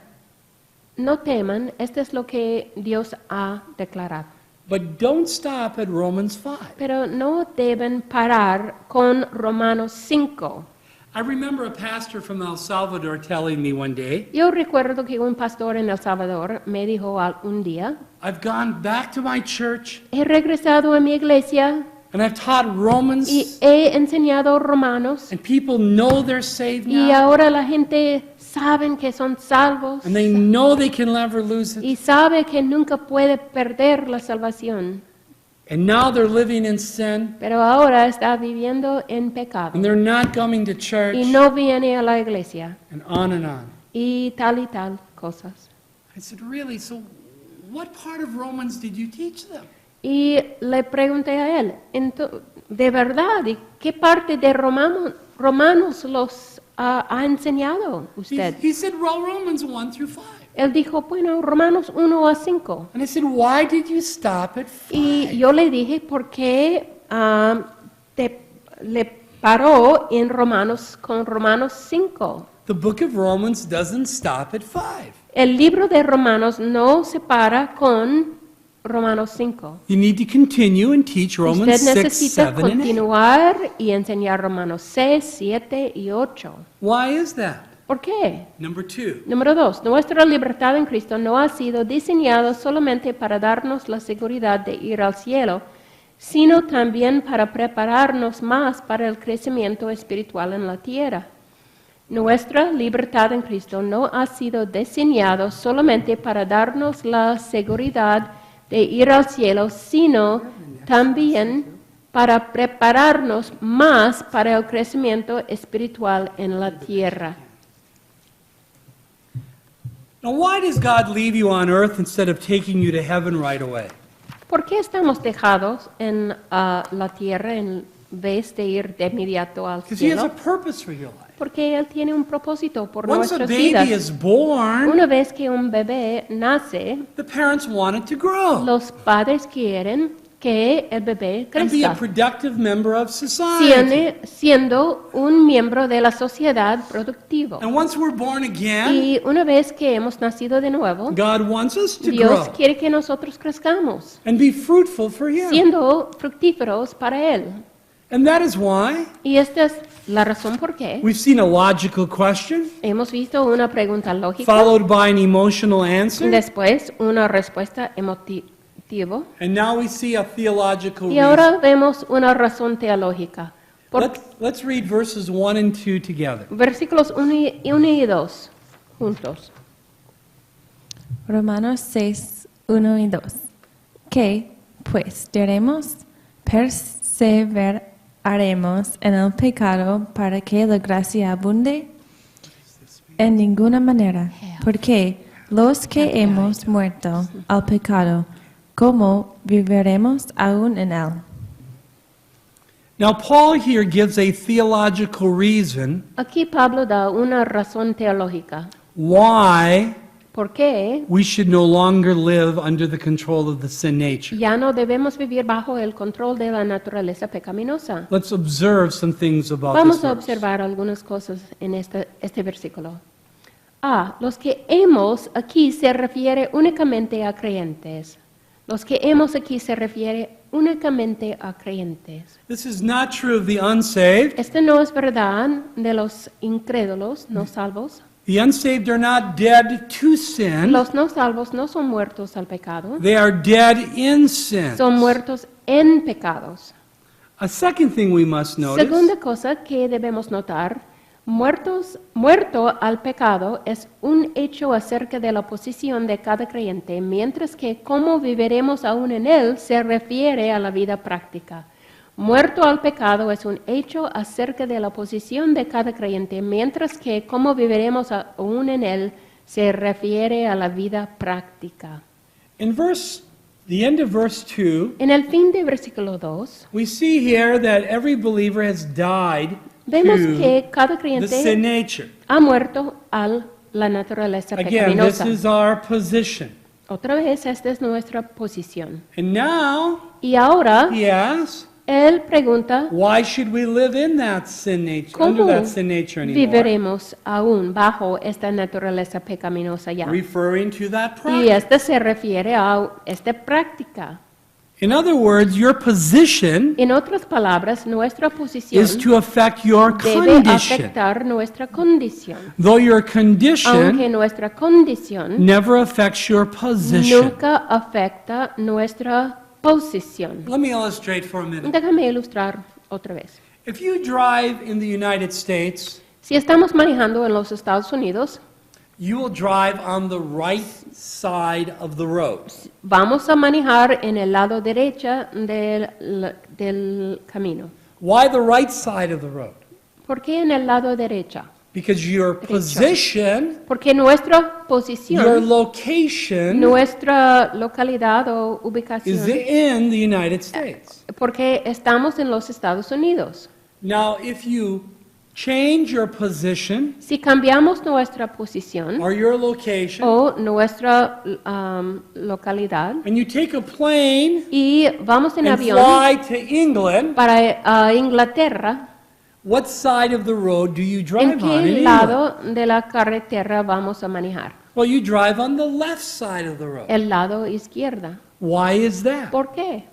Speaker 2: teman, esto es lo que Dios ha declarado.
Speaker 1: But don't stop at Romans 5.
Speaker 2: Pero no deben parar con Romanos 5.
Speaker 1: I remember a pastor from El Salvador telling me one day,
Speaker 2: Yo recuerdo que un pastor en El Salvador me dijo un día,
Speaker 1: I've gone back to my church
Speaker 2: he regresado a mi iglesia
Speaker 1: and I've taught
Speaker 2: y
Speaker 1: Romans,
Speaker 2: he enseñado Romanos
Speaker 1: and people know they're saved
Speaker 2: y
Speaker 1: now,
Speaker 2: ahora la gente saben que son salvos
Speaker 1: and they know they can never lose it,
Speaker 2: y sabe que nunca puede perder la salvación,
Speaker 1: and now they're living in sin,
Speaker 2: pero ahora está viviendo en pecado
Speaker 1: and they're not coming to church,
Speaker 2: y no viene a la iglesia
Speaker 1: and on.
Speaker 2: y tal cosas.
Speaker 1: I said, really? So what part of Romans did you teach them?
Speaker 2: Y le pregunté a él, ¿de verdad? ¿Y qué parte de Romanos los ha enseñado usted?
Speaker 1: He said, well, Romans 1 through 5.
Speaker 2: Él dijo, bueno, Romanos 1 a 5.
Speaker 1: And I said, why did you stop at 5?
Speaker 2: Y yo le dije, ¿por qué le paró en con Romanos 5?
Speaker 1: The book of Romans doesn't stop at 5.
Speaker 2: El libro de Romanos no se para con Romanos 5.
Speaker 1: You need to continue and teach Romans
Speaker 2: Usted
Speaker 1: 6,
Speaker 2: necesita
Speaker 1: 7, and 8.
Speaker 2: continuar y enseñar Romanos 6, 7 y 8.
Speaker 1: Why is that?
Speaker 2: ¿Por qué?
Speaker 1: Number 2,
Speaker 2: Número 2. Nuestra libertad en Cristo no ha sido diseñada solamente para darnos la seguridad de ir al cielo, sino también para prepararnos más para el crecimiento espiritual en la tierra. Nuestra libertad en Cristo no ha sido diseñada solamente para darnos la seguridad de ir al cielo, sino también para prepararnos más para el crecimiento espiritual en la tierra.
Speaker 1: now why does God leave you on earth instead of taking you to heaven right away?
Speaker 2: ¿Por qué estamos dejados en la tierra en vez de ir de inmediato al
Speaker 1: Because He has a
Speaker 2: cielo?
Speaker 1: purpose for your life.
Speaker 2: Porque Él tiene un propósito por
Speaker 1: Once a
Speaker 2: nuestras
Speaker 1: baby
Speaker 2: vidas.
Speaker 1: is born,
Speaker 2: Una vez que un bebé nace,
Speaker 1: the parents want it to grow
Speaker 2: los padres quieren que el bebé
Speaker 1: and be a
Speaker 2: crezca,
Speaker 1: productive member of society.
Speaker 2: siendo un miembro de la sociedad productivo.
Speaker 1: And once we're born again,
Speaker 2: Y una vez que hemos nacido de nuevo,
Speaker 1: God wants us to
Speaker 2: Dios
Speaker 1: grow
Speaker 2: quiere que nosotros crezcamos,
Speaker 1: and be fruitful for Him.
Speaker 2: siendo fructíferos para Él.
Speaker 1: And that is why
Speaker 2: Y esta es la razón por qué
Speaker 1: we've seen a logical question
Speaker 2: hemos visto una pregunta lógica,
Speaker 1: followed by an emotional answer,
Speaker 2: después una respuesta emotiva,
Speaker 1: and now we see a theological
Speaker 2: y
Speaker 1: reason.
Speaker 2: ahora vemos una razón teológica.
Speaker 1: Let's read verses 1 and 2 together.
Speaker 2: Versículos 1 y 2 juntos.
Speaker 3: Romanos 6, 1 y 2. ¿Qué, pues, diremos? ¿Perseveraremos en el pecado para que la gracia abunde? En ninguna manera, porque los que hemos muerto al pecado, ¿cómo viviremos aún en él?
Speaker 1: Now, Paul here gives a theological reason
Speaker 2: Aquí Pablo da una razón teológica
Speaker 1: why
Speaker 2: Porque
Speaker 1: we should no longer live under the control of the sin nature.
Speaker 2: ya no debemos vivir bajo el control de la naturaleza pecaminosa.
Speaker 1: Let's observe some things about
Speaker 2: Vamos
Speaker 1: this
Speaker 2: a
Speaker 1: verse.
Speaker 2: observar algunas cosas en este versículo. Los que hemos aquí se refiere únicamente a creyentes. Los que hemos aquí se refiere únicamente a creyentes.
Speaker 1: This is not true of the unsaved.
Speaker 2: Esto no es verdad de los incrédulos, no salvos.
Speaker 1: The unsaved are not dead to sin.
Speaker 2: Los no salvos no son muertos al pecado,
Speaker 1: They are dead in sin.
Speaker 2: son muertos en pecados.
Speaker 1: A second thing we must notice
Speaker 2: Segunda cosa que debemos notar, muerto al pecado es un hecho acerca de la posición de cada creyente, mientras que cómo viviremos aún en él se refiere a la vida práctica. Muerto al pecado es un hecho acerca de la posición de cada creyente, mientras que cómo viviremos aún en él se refiere a la vida práctica.
Speaker 1: in the end of verse 2,
Speaker 2: En el fin de versículo 2,
Speaker 1: we see here that every believer has died
Speaker 2: vemos
Speaker 1: to
Speaker 2: que cada
Speaker 1: the sin
Speaker 2: creyente
Speaker 1: nature.
Speaker 2: ha muerto a la naturaleza
Speaker 1: Again, this
Speaker 2: pecaminosa.
Speaker 1: is our position.
Speaker 2: Otra vez, esta es nuestra posición.
Speaker 1: And now,
Speaker 2: Y ahora,
Speaker 1: he asks,
Speaker 2: él pregunta,
Speaker 1: why should we live in that sin nature, under
Speaker 2: ¿cómo
Speaker 1: that sin nature anymore?
Speaker 2: viviremos aún bajo esta naturaleza pecaminosa ya?
Speaker 1: Referring to that
Speaker 2: Y
Speaker 1: practice.
Speaker 2: esta se refiere a esta práctica.
Speaker 1: In other words, your position
Speaker 2: En otras palabras, nuestra posición
Speaker 1: is to affect your
Speaker 2: debe
Speaker 1: condition.
Speaker 2: afectar nuestra condición.
Speaker 1: Though your
Speaker 2: Aunque
Speaker 1: condition
Speaker 2: nuestra condición
Speaker 1: never affects your position.
Speaker 2: nunca afecta nuestra posición.
Speaker 1: Let me illustrate for a minute.
Speaker 2: Déjame ilustrar otra vez.
Speaker 1: If you drive in the United States,
Speaker 2: Si estamos manejando en los Estados Unidos,
Speaker 1: you will drive on the right side of the road.
Speaker 2: vamos a manejar en el lado derecho del camino.
Speaker 1: Why the right side of the road?
Speaker 2: ¿Por qué en el lado derecho?
Speaker 1: Because your position,
Speaker 2: Porque nuestra
Speaker 1: your
Speaker 2: posición,
Speaker 1: location
Speaker 2: nuestra localidad o
Speaker 1: is
Speaker 2: ubicación,
Speaker 1: in the United States.
Speaker 2: porque estamos en los Estados Unidos.
Speaker 1: Now, if you change your position
Speaker 2: Si cambiamos nuestra posición
Speaker 1: or your location
Speaker 2: o nuestra localidad
Speaker 1: and you take a plane
Speaker 2: y vamos en
Speaker 1: and
Speaker 2: avión
Speaker 1: fly to England,
Speaker 2: para Inglaterra,
Speaker 1: what side of the road do you
Speaker 2: ¿en
Speaker 1: drive on in
Speaker 2: qué
Speaker 1: England?
Speaker 2: lado de la carretera vamos a manejar?
Speaker 1: Well, you drive on the left side of the road.
Speaker 2: El lado izquierda.
Speaker 1: Why is that?
Speaker 2: ¿Por qué?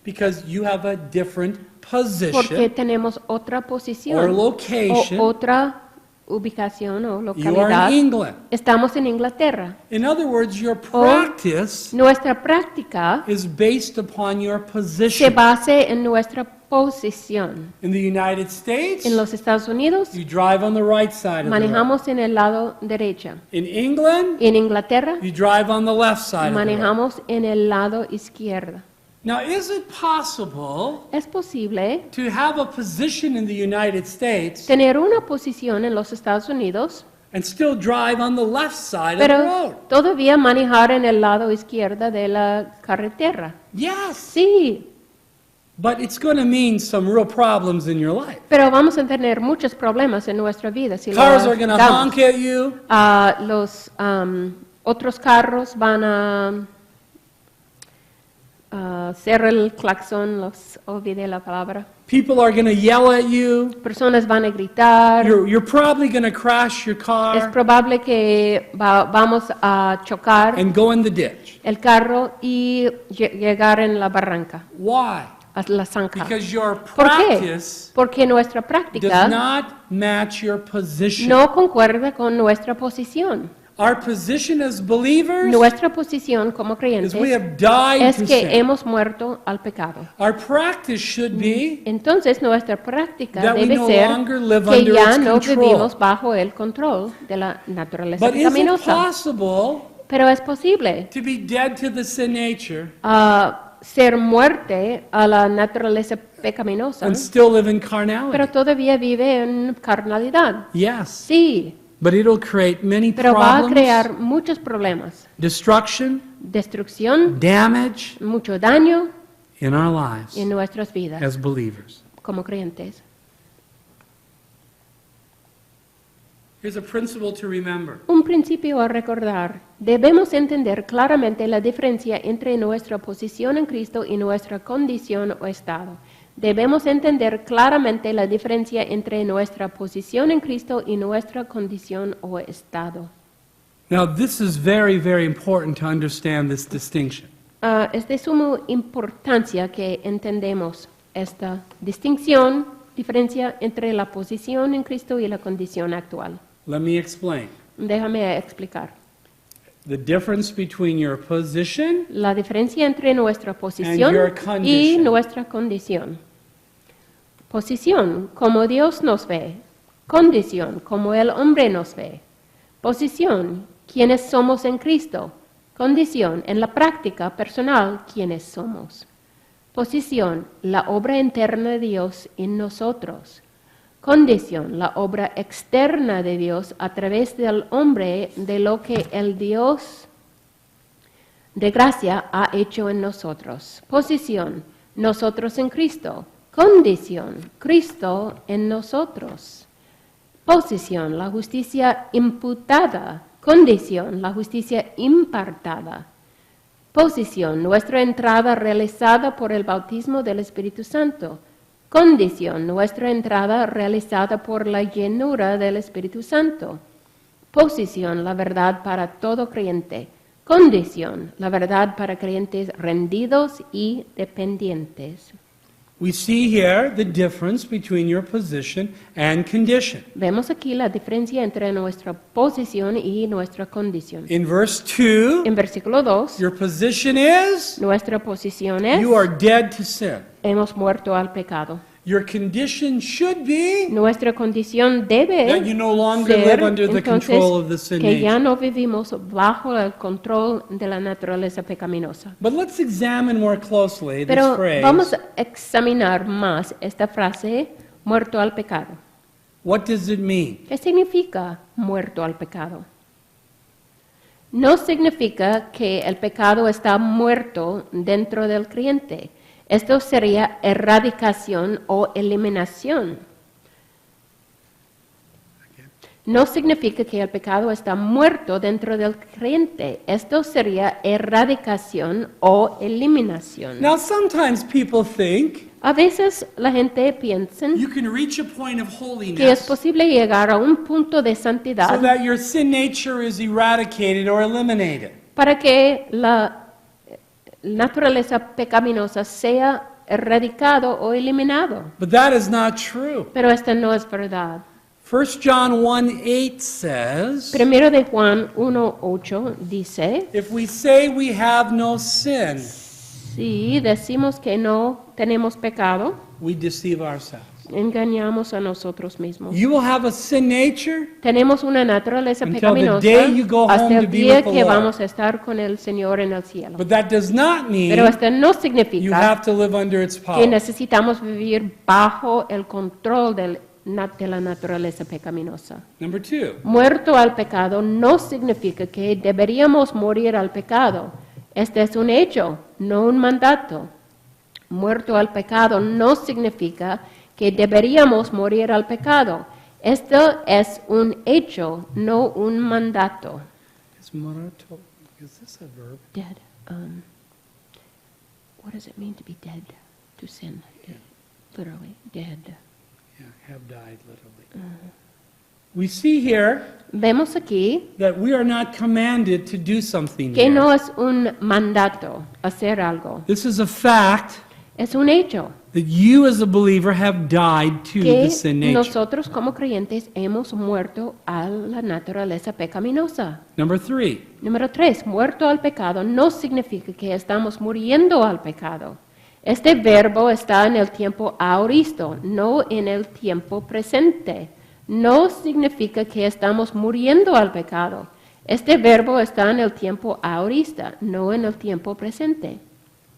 Speaker 1: Because you have a different
Speaker 2: Porque
Speaker 1: position
Speaker 2: tenemos otra
Speaker 1: or
Speaker 2: posición o
Speaker 1: location.
Speaker 2: otra ubicación o
Speaker 1: You are
Speaker 2: localidad.
Speaker 1: in England.
Speaker 2: Estamos en Inglaterra.
Speaker 1: In other words, your practice
Speaker 2: Nuestra práctica
Speaker 1: is based upon your
Speaker 2: se
Speaker 1: position.
Speaker 2: basa en nuestra posición.
Speaker 1: In the United States,
Speaker 2: En los Estados Unidos
Speaker 1: you drive on the right side of the road.
Speaker 2: manejamos en el lado derecho.
Speaker 1: In England,
Speaker 2: En Inglaterra
Speaker 1: you drive on the left side of the road.
Speaker 2: manejamos en el lado izquierdo.
Speaker 1: Now, is it possible
Speaker 2: Es posible
Speaker 1: to have a position in the United States
Speaker 2: tener una posición en los Estados Unidos,
Speaker 1: and still drive on the left side of the
Speaker 2: pero
Speaker 1: road?
Speaker 2: todavía manejar en el lado izquierdo de la carretera?
Speaker 1: Yes.
Speaker 2: Sí,
Speaker 1: But it's going to mean some real problems in your life.
Speaker 2: pero vamos a tener muchos problemas en nuestra vida si lo
Speaker 1: Cars are going to
Speaker 2: hagamos.
Speaker 1: honk at you.
Speaker 2: Los otros carros van a hacer el claxon, olvidé la palabra.
Speaker 1: People are going to yell at you.
Speaker 2: Personas van a gritar.
Speaker 1: You're probably going to crash your
Speaker 2: Es
Speaker 1: car
Speaker 2: probable que vamos a chocar
Speaker 1: and go in the ditch.
Speaker 2: el carro y llegar en la barranca,
Speaker 1: Why?
Speaker 2: a la zanja.
Speaker 1: Because your
Speaker 2: ¿Por qué?
Speaker 1: practice
Speaker 2: Porque nuestra
Speaker 1: does
Speaker 2: práctica
Speaker 1: not match your position.
Speaker 2: no concuerda con nuestra posición.
Speaker 1: Our position as believers
Speaker 2: Nuestra posición como
Speaker 1: is we
Speaker 2: creyentes
Speaker 1: have died
Speaker 2: es
Speaker 1: to
Speaker 2: que
Speaker 1: sin.
Speaker 2: hemos muerto al pecado.
Speaker 1: Our practice should be
Speaker 2: Entonces nuestra práctica
Speaker 1: that we
Speaker 2: debe
Speaker 1: no
Speaker 2: ser
Speaker 1: longer live
Speaker 2: que
Speaker 1: under
Speaker 2: ya
Speaker 1: its
Speaker 2: no
Speaker 1: control.
Speaker 2: vivimos bajo el control de la naturaleza
Speaker 1: But is it
Speaker 2: pecaminosa.
Speaker 1: possible
Speaker 2: Pero es posible
Speaker 1: to be dead to the sin nature
Speaker 2: ser muerte a la naturaleza pecaminosa,
Speaker 1: and still live in carnality?
Speaker 2: pero todavía vive en carnalidad.
Speaker 1: Yes.
Speaker 2: Sí,
Speaker 1: But it'll create many
Speaker 2: pero va a
Speaker 1: problems,
Speaker 2: crear muchos problemas.
Speaker 1: destruction,
Speaker 2: Destrucción,
Speaker 1: damage
Speaker 2: mucho daño
Speaker 1: in our lives
Speaker 2: en nuestras vidas
Speaker 1: as believers.
Speaker 2: como creyentes.
Speaker 1: Here's a principle to remember.
Speaker 2: Un principio a recordar. Debemos entender claramente la diferencia entre nuestra posición en Cristo y nuestra condición o estado. Debemos entender claramente la diferencia entre nuestra posición en Cristo y nuestra condición o estado.
Speaker 1: Now, this is very, very important to understand this distinction.
Speaker 2: Es de suma importancia que entendemos esta distinción, diferencia entre la posición en Cristo y la condición actual.
Speaker 1: Let me explain.
Speaker 2: Déjame explicar.
Speaker 1: The difference between your position
Speaker 2: La diferencia entre nuestra posición
Speaker 1: And your
Speaker 2: y
Speaker 1: condition.
Speaker 2: nuestra condición. Posición, como Dios nos ve. Condición, como el hombre nos ve. Posición, quienes somos en Cristo. Condición, en la práctica personal, quienes somos. Posición, la obra interna de Dios en nosotros. Condición, la obra externa de Dios a través del hombre de lo que el Dios de gracia ha hecho en nosotros. Posición, nosotros en Cristo. Condición, Cristo en nosotros. Posición, la justicia imputada. Condición, la justicia impartada. Posición, nuestra entrada realizada por el bautismo del Espíritu Santo. Condición, nuestra entrada realizada por la llenura del Espíritu Santo. Posición, la verdad para todo creyente. Condición, la verdad para creyentes rendidos y dependientes.
Speaker 1: We see here the difference between your position and condition.
Speaker 2: Vemos aquí la diferencia entre nuestra posición y nuestra condición.
Speaker 1: In verse 2,
Speaker 2: En versículo 2,
Speaker 1: your position is
Speaker 2: nuestra posición es,
Speaker 1: you are dead to sin.
Speaker 2: hemos muerto al pecado.
Speaker 1: Your condition should be
Speaker 2: Nuestra condición debe
Speaker 1: that you no longer
Speaker 2: ser,
Speaker 1: live under the
Speaker 2: entonces,
Speaker 1: control of the sin
Speaker 2: que ya
Speaker 1: nature.
Speaker 2: no vivimos bajo el control de la naturaleza pecaminosa.
Speaker 1: But let's examine more closely this
Speaker 2: Pero
Speaker 1: phrase.
Speaker 2: vamos a examinar más esta frase, muerto al pecado.
Speaker 1: What does it mean?
Speaker 2: ¿Qué significa muerto al pecado? No significa que el pecado está muerto dentro del creyente. Esto sería erradicación o eliminación. No significa que el pecado está muerto dentro del creyente. Esto sería erradicación o eliminación.
Speaker 1: Now, sometimes people think
Speaker 2: A veces la gente piensa
Speaker 1: you can reach a point of
Speaker 2: que es
Speaker 1: holiness
Speaker 2: posible llegar a un punto de
Speaker 1: so
Speaker 2: santidad
Speaker 1: that your sin nature is eradicated or eliminated.
Speaker 2: para que la naturaleza pecaminosa sea erradicado o eliminado.
Speaker 1: But that is not true.
Speaker 2: Pero esta no es verdad.
Speaker 1: 1 John 1:8 says,
Speaker 2: Primero de Juan 1:8 dice,
Speaker 1: if we say we have no sin,
Speaker 2: si decimos que no tenemos pecado,
Speaker 1: we deceive ourselves.
Speaker 2: engañamos a nosotros mismos.
Speaker 1: You will have a sin nature
Speaker 2: Tenemos una naturaleza
Speaker 1: Until the
Speaker 2: pecaminosa
Speaker 1: day you go home
Speaker 2: hasta el
Speaker 1: to be
Speaker 2: día
Speaker 1: with the
Speaker 2: que
Speaker 1: Lord.
Speaker 2: vamos a estar con el Señor en el cielo.
Speaker 1: but that does not mean
Speaker 2: Pero esto no
Speaker 1: you
Speaker 2: significa
Speaker 1: have to live under its
Speaker 2: que
Speaker 1: power.
Speaker 2: necesitamos vivir bajo el control de la naturaleza pecaminosa.
Speaker 1: Number 2,
Speaker 2: Muerto al pecado no significa que deberíamos morir al pecado. Este es un hecho, no un mandato. Muerto al pecado no significa que deberíamos morir al pecado. Esto es un hecho, no un mandato.
Speaker 1: is morato, is this a verb?
Speaker 2: Dead. What does it mean to be dead to sin? Literally, dead.
Speaker 1: Yeah, have died literally. We see here
Speaker 2: Vemos aquí
Speaker 1: that we are not commanded to do something
Speaker 2: que
Speaker 1: here.
Speaker 2: no es un mandato hacer algo.
Speaker 1: This is a fact
Speaker 2: Es un hecho
Speaker 1: that you as a believer have died to the
Speaker 2: que
Speaker 1: sin nature.
Speaker 2: nosotros como creyentes hemos muerto a la naturaleza pecaminosa.
Speaker 1: Number 3,
Speaker 2: Número 3, muerto al pecado no significa que estamos muriendo al pecado. Este verbo está en el tiempo aoristo, no en el tiempo presente. No significa que estamos muriendo al pecado. Este verbo está en el tiempo aorista, no en el tiempo presente.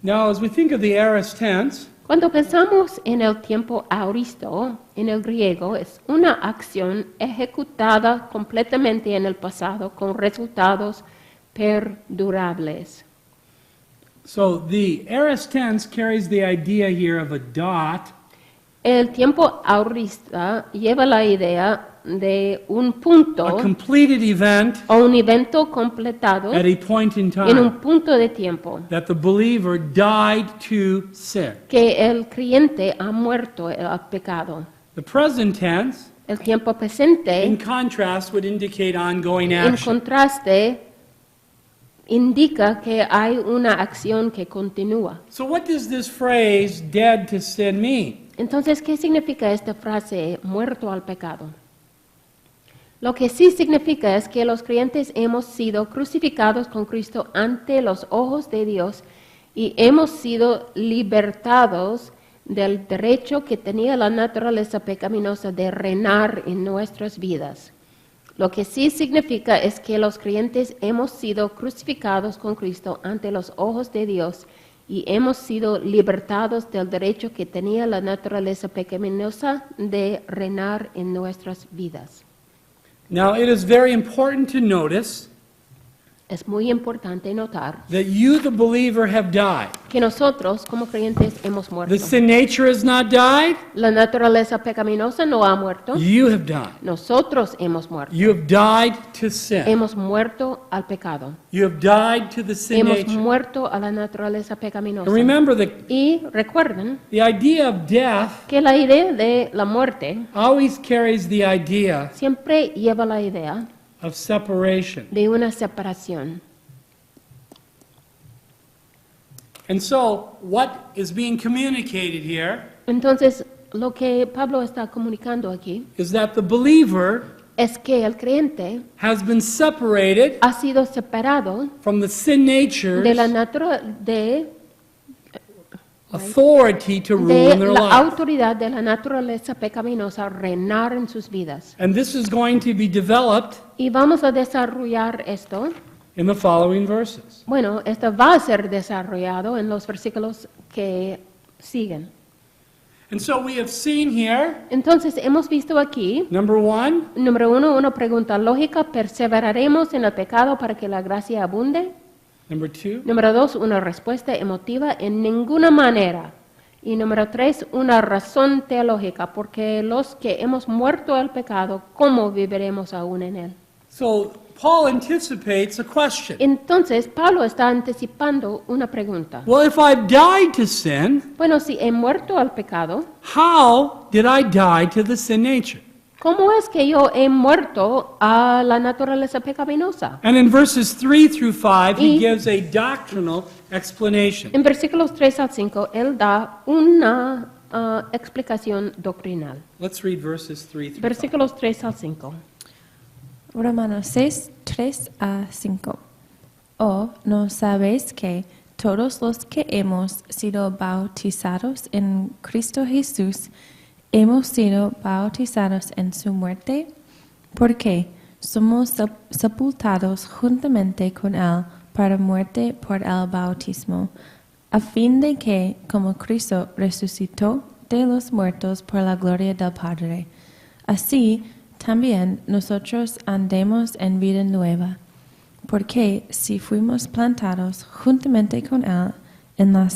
Speaker 1: now as we think of the aorist tense,
Speaker 2: Cuando pensamos en el tiempo aoristo, en el griego, es una acción ejecutada completamente en el pasado con resultados perdurables.
Speaker 1: so the aorist tense carries the idea here of a dot
Speaker 2: El tiempo aorista lleva la idea de un punto
Speaker 1: a completed event
Speaker 2: o un evento completado
Speaker 1: at a point in
Speaker 2: en un
Speaker 1: time
Speaker 2: punto de tiempo
Speaker 1: that the believer died to sin.
Speaker 2: que el creyente ha muerto al pecado.
Speaker 1: The present tense,
Speaker 2: El tiempo
Speaker 1: in
Speaker 2: presente,
Speaker 1: contrast, would indicate ongoing
Speaker 2: en
Speaker 1: action.
Speaker 2: contraste, indica que hay una acción que continúa.
Speaker 1: So what does this phrase, dead to sin, mean?
Speaker 2: Entonces, ¿qué significa esta frase, muerto al pecado? Lo que sí significa es que los creyentes hemos sido crucificados con Cristo ante los ojos de Dios y hemos sido libertados del derecho que tenía la naturaleza pecaminosa de reinar en nuestras vidas. Lo que sí significa es que los creyentes hemos sido crucificados con Cristo ante los ojos de Dios y hemos sido libertados del derecho que tenía la naturaleza pecaminosa de reinar en nuestras vidas.
Speaker 1: Now, it is very important to notice
Speaker 2: Es muy importante notar
Speaker 1: that you, the believer, have died.
Speaker 2: que nosotros como creyentes hemos muerto.
Speaker 1: The sin nature has not died.
Speaker 2: La naturaleza pecaminosa no ha muerto.
Speaker 1: You have died.
Speaker 2: Nosotros hemos muerto.
Speaker 1: You have died to sin.
Speaker 2: Hemos muerto al pecado.
Speaker 1: You have died to the sin
Speaker 2: Hemos
Speaker 1: nature.
Speaker 2: muerto a la naturaleza pecaminosa.
Speaker 1: And remember that
Speaker 2: Y recuerden
Speaker 1: the idea of death
Speaker 2: que la idea de la muerte
Speaker 1: always carries the idea
Speaker 2: siempre lleva la idea
Speaker 1: of separation.
Speaker 2: de una separación.
Speaker 1: And so, what is being communicated here
Speaker 2: Entonces, lo que Pablo está comunicando aquí
Speaker 1: is that the believer
Speaker 2: es que el creyente
Speaker 1: has been separated
Speaker 2: ha sido separado
Speaker 1: from the sin
Speaker 2: de la
Speaker 1: nature's
Speaker 2: de
Speaker 1: authority to rule in their
Speaker 2: la
Speaker 1: life.
Speaker 2: autoridad de la naturaleza pecaminosa reinar en sus vidas.
Speaker 1: And this is going to be developed
Speaker 2: Y vamos a desarrollar esto.
Speaker 1: in the following verses.
Speaker 2: Bueno, esto va a ser desarrollado en los versículos que siguen.
Speaker 1: And so we have seen here,
Speaker 2: Entonces, hemos visto aquí,
Speaker 1: number one,
Speaker 2: número uno, una pregunta lógica, ¿perseveraremos en el pecado para que la gracia abunde?
Speaker 1: number two,
Speaker 2: Número dos, una respuesta emotiva, en ninguna manera. Y número tres, una razón teológica, porque los que hemos muerto al pecado, ¿cómo viviremos aún en él?
Speaker 1: so Paul anticipates a question.
Speaker 2: Entonces, Pablo está anticipando una pregunta.
Speaker 1: Well, if I've died to sin,
Speaker 2: Bueno, si he muerto al pecado,
Speaker 1: how did I die to the sin nature?
Speaker 2: ¿cómo es que yo he muerto a la naturaleza pecaminosa?
Speaker 1: And in verses 3 through 5, he
Speaker 2: Y-
Speaker 1: gives a doctrinal explanation.
Speaker 2: En versículos 3 al 5, él da una explicación doctrinal.
Speaker 1: Let's read verses 3 through 5.
Speaker 2: Versículos 3 al 5.
Speaker 3: Romanos 6, 3 a 5. ¿O no sabéis que todos los que hemos sido bautizados en Cristo Jesús hemos sido bautizados en su muerte? Porque somos sepultados juntamente con Él para muerte por el bautismo, a fin de que, como Cristo resucitó de los muertos por la gloria del Padre, así también nosotros andemos en vida nueva. Porque si fuimos plantados juntamente con Él en la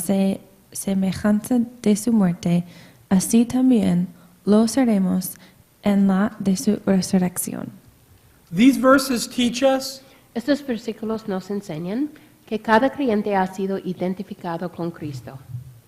Speaker 3: semejanza de su muerte, así también lo seremos en la de su resurrección.
Speaker 1: These verses teach us
Speaker 2: Estos versículos nos enseñan que cada creyente ha sido identificado con Cristo.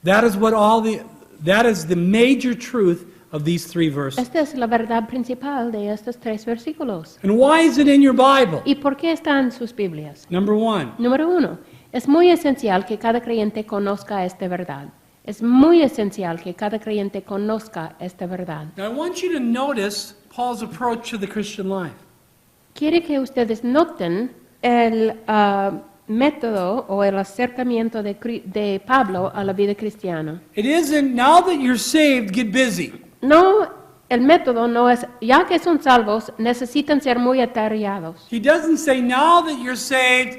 Speaker 1: that is the major truth of these three verses.
Speaker 2: Esta es la verdad principal de estos tres versículos.
Speaker 1: And why is it in your Bible?
Speaker 2: ¿Y por qué está en sus Biblias?
Speaker 1: Number one,
Speaker 2: Número uno, es muy esencial que cada creyente conozca esta verdad. Es muy esencial que cada creyente conozca esta verdad.
Speaker 1: now I want you to notice Paul's approach to the Christian life.
Speaker 2: Quiere que ustedes noten el método o el acercamiento de Pablo a la vida cristiana.
Speaker 1: It isn't, now that you're saved, get busy.
Speaker 2: No, el método no es, ya que son salvos, necesitan ser muy atareados.
Speaker 1: He doesn't say, now that you're saved,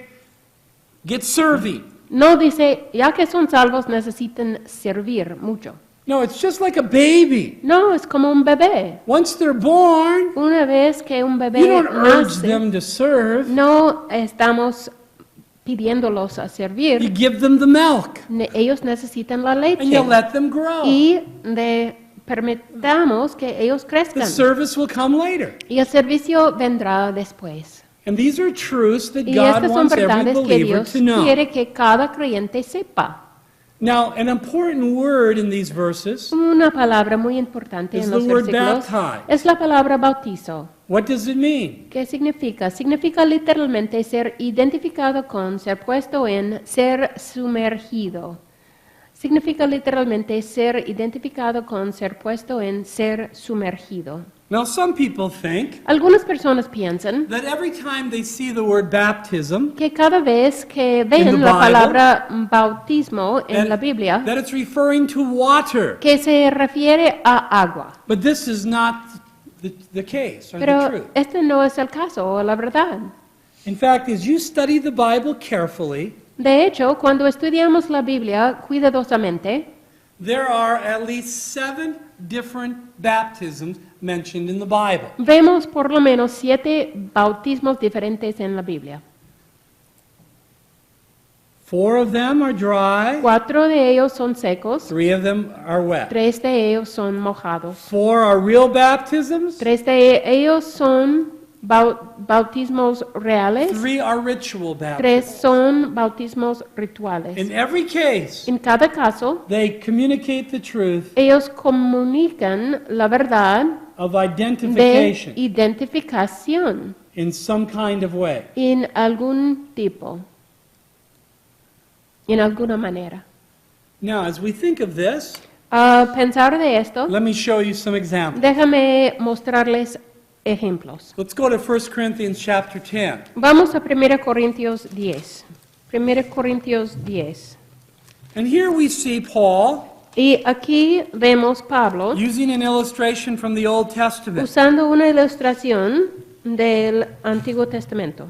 Speaker 1: get serving.
Speaker 2: No dice, ya que son salvos, necesitan servir mucho.
Speaker 1: No, it's just like a baby.
Speaker 2: No, es como un bebé.
Speaker 1: Once they're born,
Speaker 2: Una vez que un
Speaker 1: you
Speaker 2: bebé
Speaker 1: don't urge
Speaker 2: nace,
Speaker 1: them to serve.
Speaker 2: no estamos pidiéndolos a
Speaker 1: You
Speaker 2: servir.
Speaker 1: give them the milk,
Speaker 2: Ellos necesitan la
Speaker 1: and you
Speaker 2: leche
Speaker 1: let them grow.
Speaker 2: y de permitamos que ellos
Speaker 1: The
Speaker 2: crezcan
Speaker 1: service will come later.
Speaker 2: y el servicio vendrá después.
Speaker 1: And these are truths that
Speaker 2: Y
Speaker 1: God
Speaker 2: estas son
Speaker 1: wants every
Speaker 2: verdades que
Speaker 1: believer
Speaker 2: Dios
Speaker 1: to know.
Speaker 2: quiere que cada creyente sepa.
Speaker 1: Now, an important word in these verses,
Speaker 2: Una palabra muy importante
Speaker 1: Is
Speaker 2: en
Speaker 1: the
Speaker 2: los
Speaker 1: word
Speaker 2: versículos
Speaker 1: baptize.
Speaker 2: es la palabra bautizo.
Speaker 1: what does it mean?
Speaker 2: ¿Qué significa? Significa literalmente ser identificado con, ser puesto en, ser sumergido. Significa literalmente ser identificado con, ser puesto en, ser sumergido.
Speaker 1: Now, some people think
Speaker 2: Algunas personas piensan
Speaker 1: that every time they see the word baptism,
Speaker 2: que cada vez que
Speaker 1: In the
Speaker 2: ven la
Speaker 1: Bible,
Speaker 2: palabra bautismo en la
Speaker 1: that,
Speaker 2: Biblia,
Speaker 1: that it's referring to water.
Speaker 2: que se refiere a agua.
Speaker 1: But this is not the case or the
Speaker 2: Pero
Speaker 1: truth.
Speaker 2: este no es el caso o la verdad.
Speaker 1: In fact, as you study the Bible carefully,
Speaker 2: De hecho, cuando estudiamos la Biblia cuidadosamente,
Speaker 1: there are at least 7 different baptisms mentioned in the Bible.
Speaker 2: vemos por lo menos 7 bautismos diferentes en la Biblia.
Speaker 1: 4 of them are dry,
Speaker 2: 4 de ellos son secos,
Speaker 1: 3 of them are wet.
Speaker 2: 3 de ellos son mojados.
Speaker 1: 4 are real baptisms,
Speaker 2: 3 de ellos son bautismos reales,
Speaker 1: 3 are ritual
Speaker 2: 3
Speaker 1: baptisms.
Speaker 2: son bautismos rituales.
Speaker 1: In every case,
Speaker 2: En cada caso,
Speaker 1: they communicate the truth
Speaker 2: ellos comunican la verdad
Speaker 1: of
Speaker 2: de
Speaker 1: identification
Speaker 2: identificación
Speaker 1: in some kind of way.
Speaker 2: en algún tipo, en alguna manera.
Speaker 1: Now, as we think of this,
Speaker 2: Pensar de esto,
Speaker 1: let me show you some examples.
Speaker 2: déjame mostrarles ejemplos.
Speaker 1: Let's go to 1 Corinthians chapter 10.
Speaker 2: Vamos a 1 Corintios 10. 1 Corintios 10.
Speaker 1: And here we see Paul
Speaker 2: Y aquí vemos Pablo
Speaker 1: using an illustration from the Old Testament,
Speaker 2: usando una ilustración del Antiguo Testamento,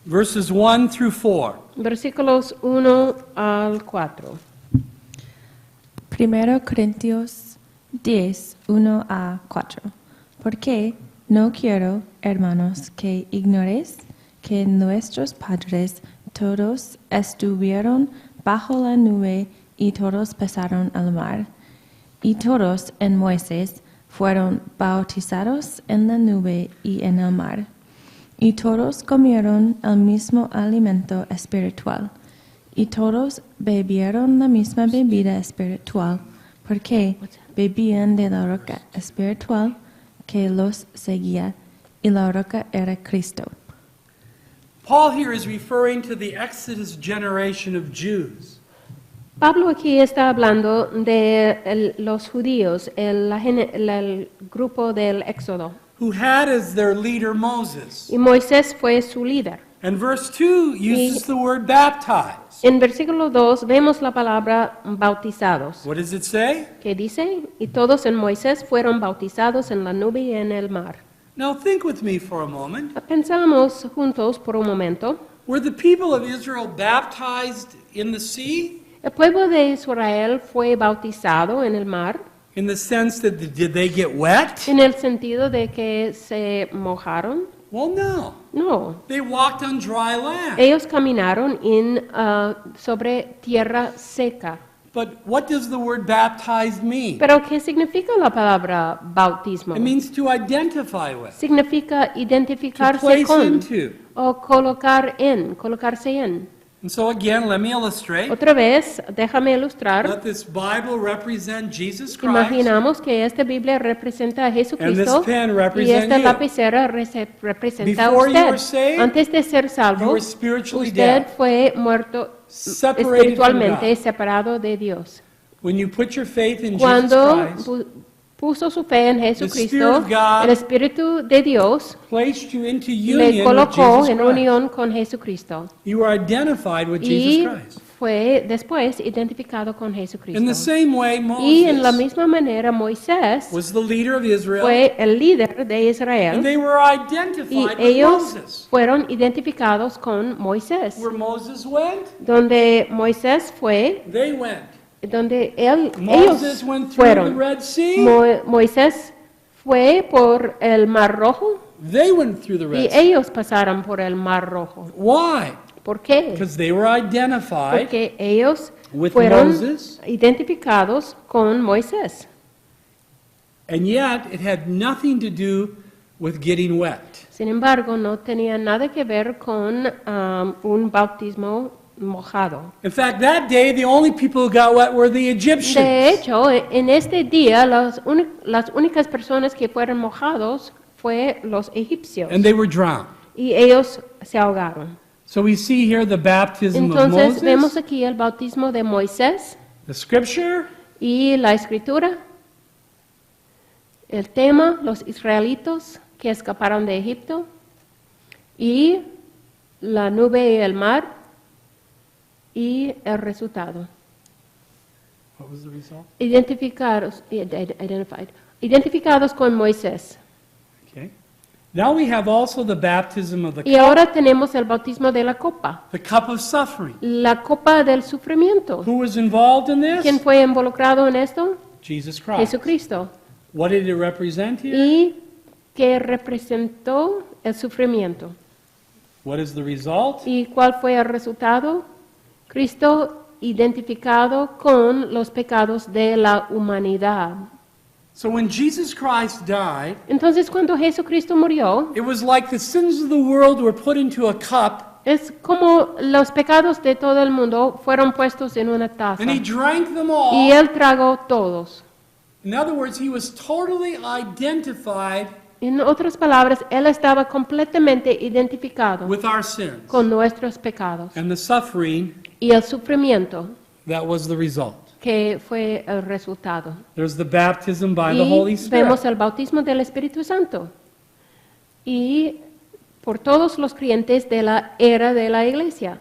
Speaker 1: verses 1 through 4.
Speaker 2: versículos 1 al 4.
Speaker 3: 1 Corintios 10, 1 a 4. Porque no quiero, hermanos, que ignoréis que nuestros padres todos estuvieron bajo la nube y todos pasaron al mar. Y todos en Moisés fueron bautizados en la nube y en el mar. Y todos comieron el mismo alimento espiritual. Y todos bebieron la misma bebida espiritual, porque bebían de la roca espiritual que los seguía, y la roca era Cristo.
Speaker 1: Paul here is referring to the Exodus generation of Jews.
Speaker 2: Pablo aquí está hablando de los judíos, el grupo del Éxodo.
Speaker 1: Who had as their leader Moses.
Speaker 2: Y Moisés fue su líder.
Speaker 1: And verse 2 uses the word baptize.
Speaker 2: En versículo 2 vemos la palabra bautizados,
Speaker 1: What does it say?
Speaker 2: que dice, y todos en Moisés fueron bautizados en la nube y en el mar.
Speaker 1: Now think with me for a moment.
Speaker 2: Pensamos juntos por un momento.
Speaker 1: Were the people of Israel baptized in the sea?
Speaker 2: ¿El pueblo de Israel fue bautizado en el mar?
Speaker 1: In the sense that did they get wet?
Speaker 2: ¿En el sentido de que se mojaron?
Speaker 1: Well, no.
Speaker 2: No.
Speaker 1: They walked on dry land.
Speaker 2: Ellos caminaron sobre tierra seca.
Speaker 1: But what does the word baptized mean?
Speaker 2: ¿Pero qué significa la palabra bautismo?
Speaker 1: It means to identify with,
Speaker 2: Significa
Speaker 1: to
Speaker 2: identificarse
Speaker 1: place
Speaker 2: con
Speaker 1: into.
Speaker 2: o colocarse en.
Speaker 1: And so again, let me illustrate.
Speaker 2: Otra vez, déjame ilustrar.
Speaker 1: Let this Bible represent Jesus Christ.
Speaker 2: Imaginamos que esta Biblia representa a Jesucristo
Speaker 1: And this pen
Speaker 2: y
Speaker 1: represent
Speaker 2: esta
Speaker 1: you.
Speaker 2: lapicera representa a
Speaker 1: Before you were
Speaker 2: usted.
Speaker 1: saved,
Speaker 2: Antes de ser
Speaker 1: you
Speaker 2: salvo,
Speaker 1: were spiritually
Speaker 2: usted
Speaker 1: dead,
Speaker 2: fue muerto
Speaker 1: separated from
Speaker 2: espiritualmente,
Speaker 1: God.
Speaker 2: separado de Dios.
Speaker 1: When you put your faith in Jesus
Speaker 2: Cuando
Speaker 1: Christ,
Speaker 2: puso su fe en
Speaker 1: Spirit
Speaker 2: Jesucristo,
Speaker 1: of God
Speaker 2: el Espíritu de Dios
Speaker 1: placed you into
Speaker 2: le
Speaker 1: union with
Speaker 2: colocó
Speaker 1: Jesus
Speaker 2: en
Speaker 1: Christ.
Speaker 2: unión con Jesucristo
Speaker 1: You were identified with
Speaker 2: y
Speaker 1: Jesus Christ.
Speaker 2: fue después identificado con
Speaker 1: In the
Speaker 2: Jesucristo.
Speaker 1: same way,
Speaker 2: Y en la
Speaker 1: Moses
Speaker 2: misma manera Moisés
Speaker 1: was the leader of Israel,
Speaker 2: fue el líder de
Speaker 1: and
Speaker 2: Israel
Speaker 1: they were
Speaker 2: y
Speaker 1: identified with
Speaker 2: ellos
Speaker 1: Moses.
Speaker 2: fueron identificados con Moisés.
Speaker 1: Where Moses went,
Speaker 2: Donde Moisés fue,
Speaker 1: they went.
Speaker 2: donde
Speaker 1: Moses
Speaker 2: ellos
Speaker 1: went through the
Speaker 2: fueron.
Speaker 1: Red Sea,
Speaker 2: Moisés fue por el Mar Rojo
Speaker 1: they went through the
Speaker 2: y
Speaker 1: Red Sea.
Speaker 2: ellos pasaron por el Mar Rojo.
Speaker 1: Why?
Speaker 2: ¿Por qué?
Speaker 1: Because they were identified
Speaker 2: Porque ellos
Speaker 1: with
Speaker 2: fueron
Speaker 1: Moses.
Speaker 2: identificados con Moisés.
Speaker 1: And yet, it had nothing to do with getting wet.
Speaker 2: Sin embargo, no tenía nada que ver con un bautismo mojado.
Speaker 1: In fact, that day, the only people who got wet were the Egyptians.
Speaker 2: De hecho, en este día, las únicas personas que fueron mojados fue los egipcios.
Speaker 1: And they were drowned.
Speaker 2: Y ellos se ahogaron.
Speaker 1: So we see here the baptism of
Speaker 2: Entonces, vemos
Speaker 1: Moses,
Speaker 2: aquí el bautismo de Moisés
Speaker 1: the scripture,
Speaker 2: y la escritura. El tema, los israelitos que escaparon de Egipto, y la nube y el mar, y el resultado.
Speaker 1: what was the result?
Speaker 2: Identificados con Moisés.
Speaker 1: Okay. Now we have also the baptism of the
Speaker 2: Y ahora tenemos el bautismo de la copa,
Speaker 1: cup of suffering.
Speaker 2: la copa del sufrimiento.
Speaker 1: Who was involved in
Speaker 2: ¿Quién
Speaker 1: this?
Speaker 2: fue involucrado en esto?
Speaker 1: Jesus Christ.
Speaker 2: Jesucristo.
Speaker 1: What did it represent here?
Speaker 2: Y que representó el sufrimiento.
Speaker 1: What is the result?
Speaker 2: ¿Y cuál fue el resultado? Cristo identificado con los pecados de la humanidad.
Speaker 1: So when Jesus Christ died,
Speaker 2: Entonces, cuando Jesucristo murió,
Speaker 1: it was like the sins of the world were put into a cup,
Speaker 2: es como los pecados de todo el mundo fueron puestos en una taza.
Speaker 1: and he drank them
Speaker 2: Y
Speaker 1: all.
Speaker 2: Él tragó todos.
Speaker 1: In other words, he was totally identified
Speaker 2: En otras palabras, Él estaba completamente identificado
Speaker 1: with our sins
Speaker 2: con nuestros pecados
Speaker 1: and the suffering
Speaker 2: y el sufrimiento
Speaker 1: that was the result.
Speaker 2: que fue el resultado.
Speaker 1: There's the baptism by the Holy
Speaker 2: Y
Speaker 1: Spirit.
Speaker 2: vemos el bautismo del Espíritu Santo. Y por todos los creyentes de la era de la iglesia,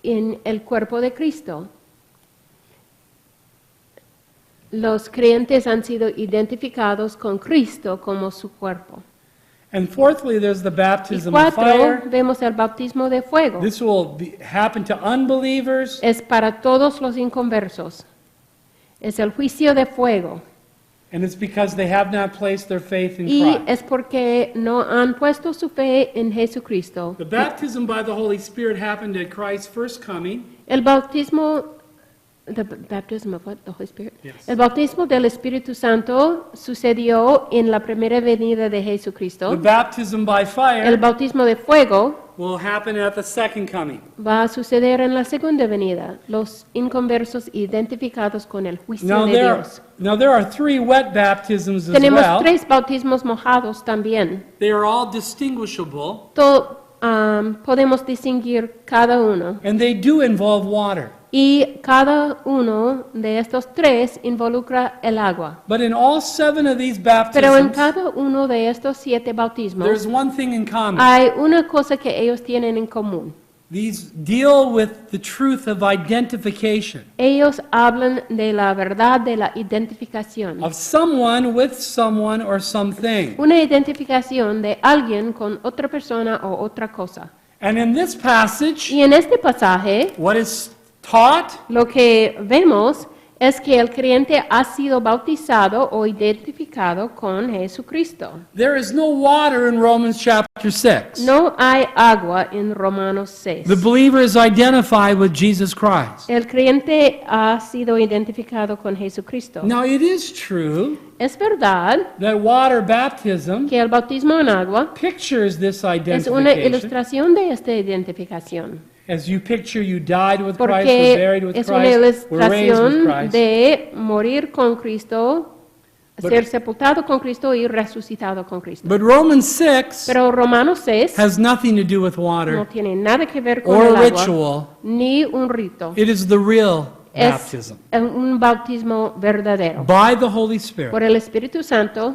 Speaker 2: en el cuerpo de Cristo, los creyentes han sido identificados con Cristo como su cuerpo.
Speaker 1: And fourthly, there's the
Speaker 2: Y
Speaker 1: baptism of
Speaker 2: 4,
Speaker 1: fire.
Speaker 2: vemos el bautismo de fuego.
Speaker 1: This will happen to unbelievers.
Speaker 2: Es para todos los inconversos. Es el juicio de fuego.
Speaker 1: And it's because they have not placed their faith in
Speaker 2: Y
Speaker 1: Christ.
Speaker 2: es porque no han puesto su fe en Jesucristo.
Speaker 1: The baptism by the Holy Spirit happened at Christ's first coming.
Speaker 2: El bautismo, the baptism of what? The Holy Spirit?
Speaker 1: Yes.
Speaker 2: El bautismo del Espíritu Santo sucedió en la primera venida de
Speaker 1: The
Speaker 2: Jesucristo.
Speaker 1: baptism by
Speaker 2: El
Speaker 1: fire
Speaker 2: bautismo de fuego
Speaker 1: will happen at the second coming.
Speaker 2: va a suceder en la segunda venida. Los inconversos identificados con el juicio
Speaker 1: Now
Speaker 2: de Dios.
Speaker 1: there are 3 wet baptisms as
Speaker 2: Tenemos
Speaker 1: well.
Speaker 2: 3 bautismos mojados también.
Speaker 1: They are all distinguishable,
Speaker 2: Podemos distinguir cada uno.
Speaker 1: and they do involve water.
Speaker 2: Y cada uno de estos 3 involucra el agua.
Speaker 1: But in all 7 of these
Speaker 2: Pero en
Speaker 1: baptisms,
Speaker 2: cada uno de estos 7 bautismos
Speaker 1: there's one thing in common.
Speaker 2: hay una cosa que ellos tienen en común.
Speaker 1: These deal with the truth of identification,
Speaker 2: Ellos hablan de la verdad de la identificación.
Speaker 1: of someone with someone or something.
Speaker 2: Una identificación de alguien con otra persona o otra cosa.
Speaker 1: And in this passage,
Speaker 2: Y en este pasaje,
Speaker 1: what is taught
Speaker 2: lo que vemos es que el creyente ha sido bautizado o identificado con Jesucristo.
Speaker 1: there is no water in Romans chapter 6.
Speaker 2: No hay agua en Romanos 6.
Speaker 1: The believer is identified with Jesus Christ.
Speaker 2: El creyente ha sido identificado con Jesucristo.
Speaker 1: Now, it is true
Speaker 2: Es verdad
Speaker 1: that water baptism
Speaker 2: que el bautismo en agua
Speaker 1: pictures this
Speaker 2: es una
Speaker 1: identification.
Speaker 2: ilustración de esta identificación.
Speaker 1: As you picture, you died with Christ, were
Speaker 2: Porque
Speaker 1: buried with
Speaker 2: es una
Speaker 1: Christ, were raised with
Speaker 2: ilustración
Speaker 1: Christ.
Speaker 2: de morir con Cristo,
Speaker 1: But-
Speaker 2: ser sepultado con Cristo y resucitado con Cristo.
Speaker 1: But Romans 6
Speaker 2: Pero Romanos 6
Speaker 1: has nothing to do with
Speaker 2: no
Speaker 1: water
Speaker 2: tiene nada que ver con
Speaker 1: or
Speaker 2: el agua,
Speaker 1: ritual.
Speaker 2: ni un rito.
Speaker 1: It is the real
Speaker 2: Es
Speaker 1: baptism
Speaker 2: un bautismo verdadero.
Speaker 1: by the Holy Spirit.
Speaker 2: Por el Espíritu Santo.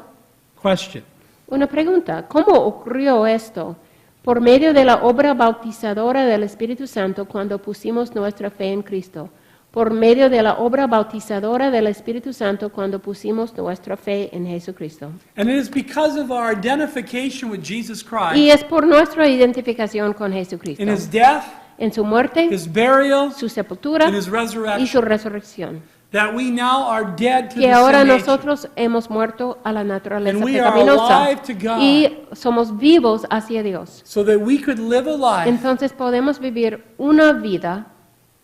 Speaker 1: Question.
Speaker 2: Una pregunta, ¿cómo ocurrió esto? Por medio de la obra bautizadora del Espíritu Santo cuando pusimos nuestra fe en Cristo. Por medio de la obra bautizadora del Espíritu Santo cuando pusimos nuestra fe en Jesucristo.
Speaker 1: And it is because of our identification with Jesus
Speaker 2: Y
Speaker 1: Christ
Speaker 2: es por nuestra identificación con Jesucristo.
Speaker 1: in His death,
Speaker 2: En su muerte,
Speaker 1: His burial,
Speaker 2: su sepultura
Speaker 1: and His
Speaker 2: y
Speaker 1: resurrection,
Speaker 2: su resurrección.
Speaker 1: that we now are dead to
Speaker 2: Que
Speaker 1: the
Speaker 2: ahora
Speaker 1: sin nature.
Speaker 2: nosotros hemos muerto a la naturaleza
Speaker 1: And we are
Speaker 2: pecaminosa
Speaker 1: alive to God.
Speaker 2: y somos vivos hacia Dios.
Speaker 1: So that we could live a life
Speaker 2: Entonces podemos vivir una vida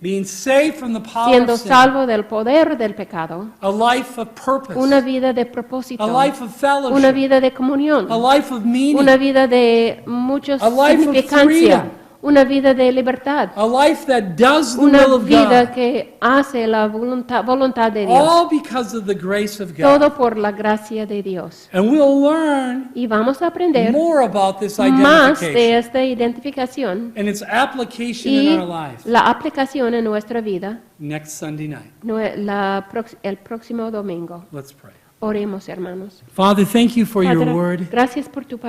Speaker 1: being saved from the power
Speaker 2: siendo
Speaker 1: of sin,
Speaker 2: salvo del poder del pecado,
Speaker 1: a life of purpose,
Speaker 2: una vida de propósito,
Speaker 1: a life of
Speaker 2: una
Speaker 1: fellowship,
Speaker 2: vida de comunión,
Speaker 1: a life of meaning,
Speaker 2: una vida de mucha
Speaker 1: A life of
Speaker 2: significancia,
Speaker 1: freedom.
Speaker 2: una vida de libertad,
Speaker 1: a life that does the
Speaker 2: una
Speaker 1: will of
Speaker 2: vida
Speaker 1: God,
Speaker 2: que hace la voluntad de Dios.
Speaker 1: all because of the grace of God.
Speaker 2: Todo por la gracia de Dios.
Speaker 1: And we'll learn
Speaker 2: Y vamos a aprender
Speaker 1: more about this
Speaker 2: más de
Speaker 1: identification
Speaker 2: esta identificación,
Speaker 1: and its application
Speaker 2: y
Speaker 1: in our lives
Speaker 2: la aplicación en nuestra vida
Speaker 1: next Sunday night.
Speaker 2: el próximo domingo.
Speaker 1: Let's pray.
Speaker 2: Oremos, hermanos.
Speaker 1: Father, thank you for your
Speaker 2: Padre,
Speaker 1: word.
Speaker 2: gracias por tu palabra.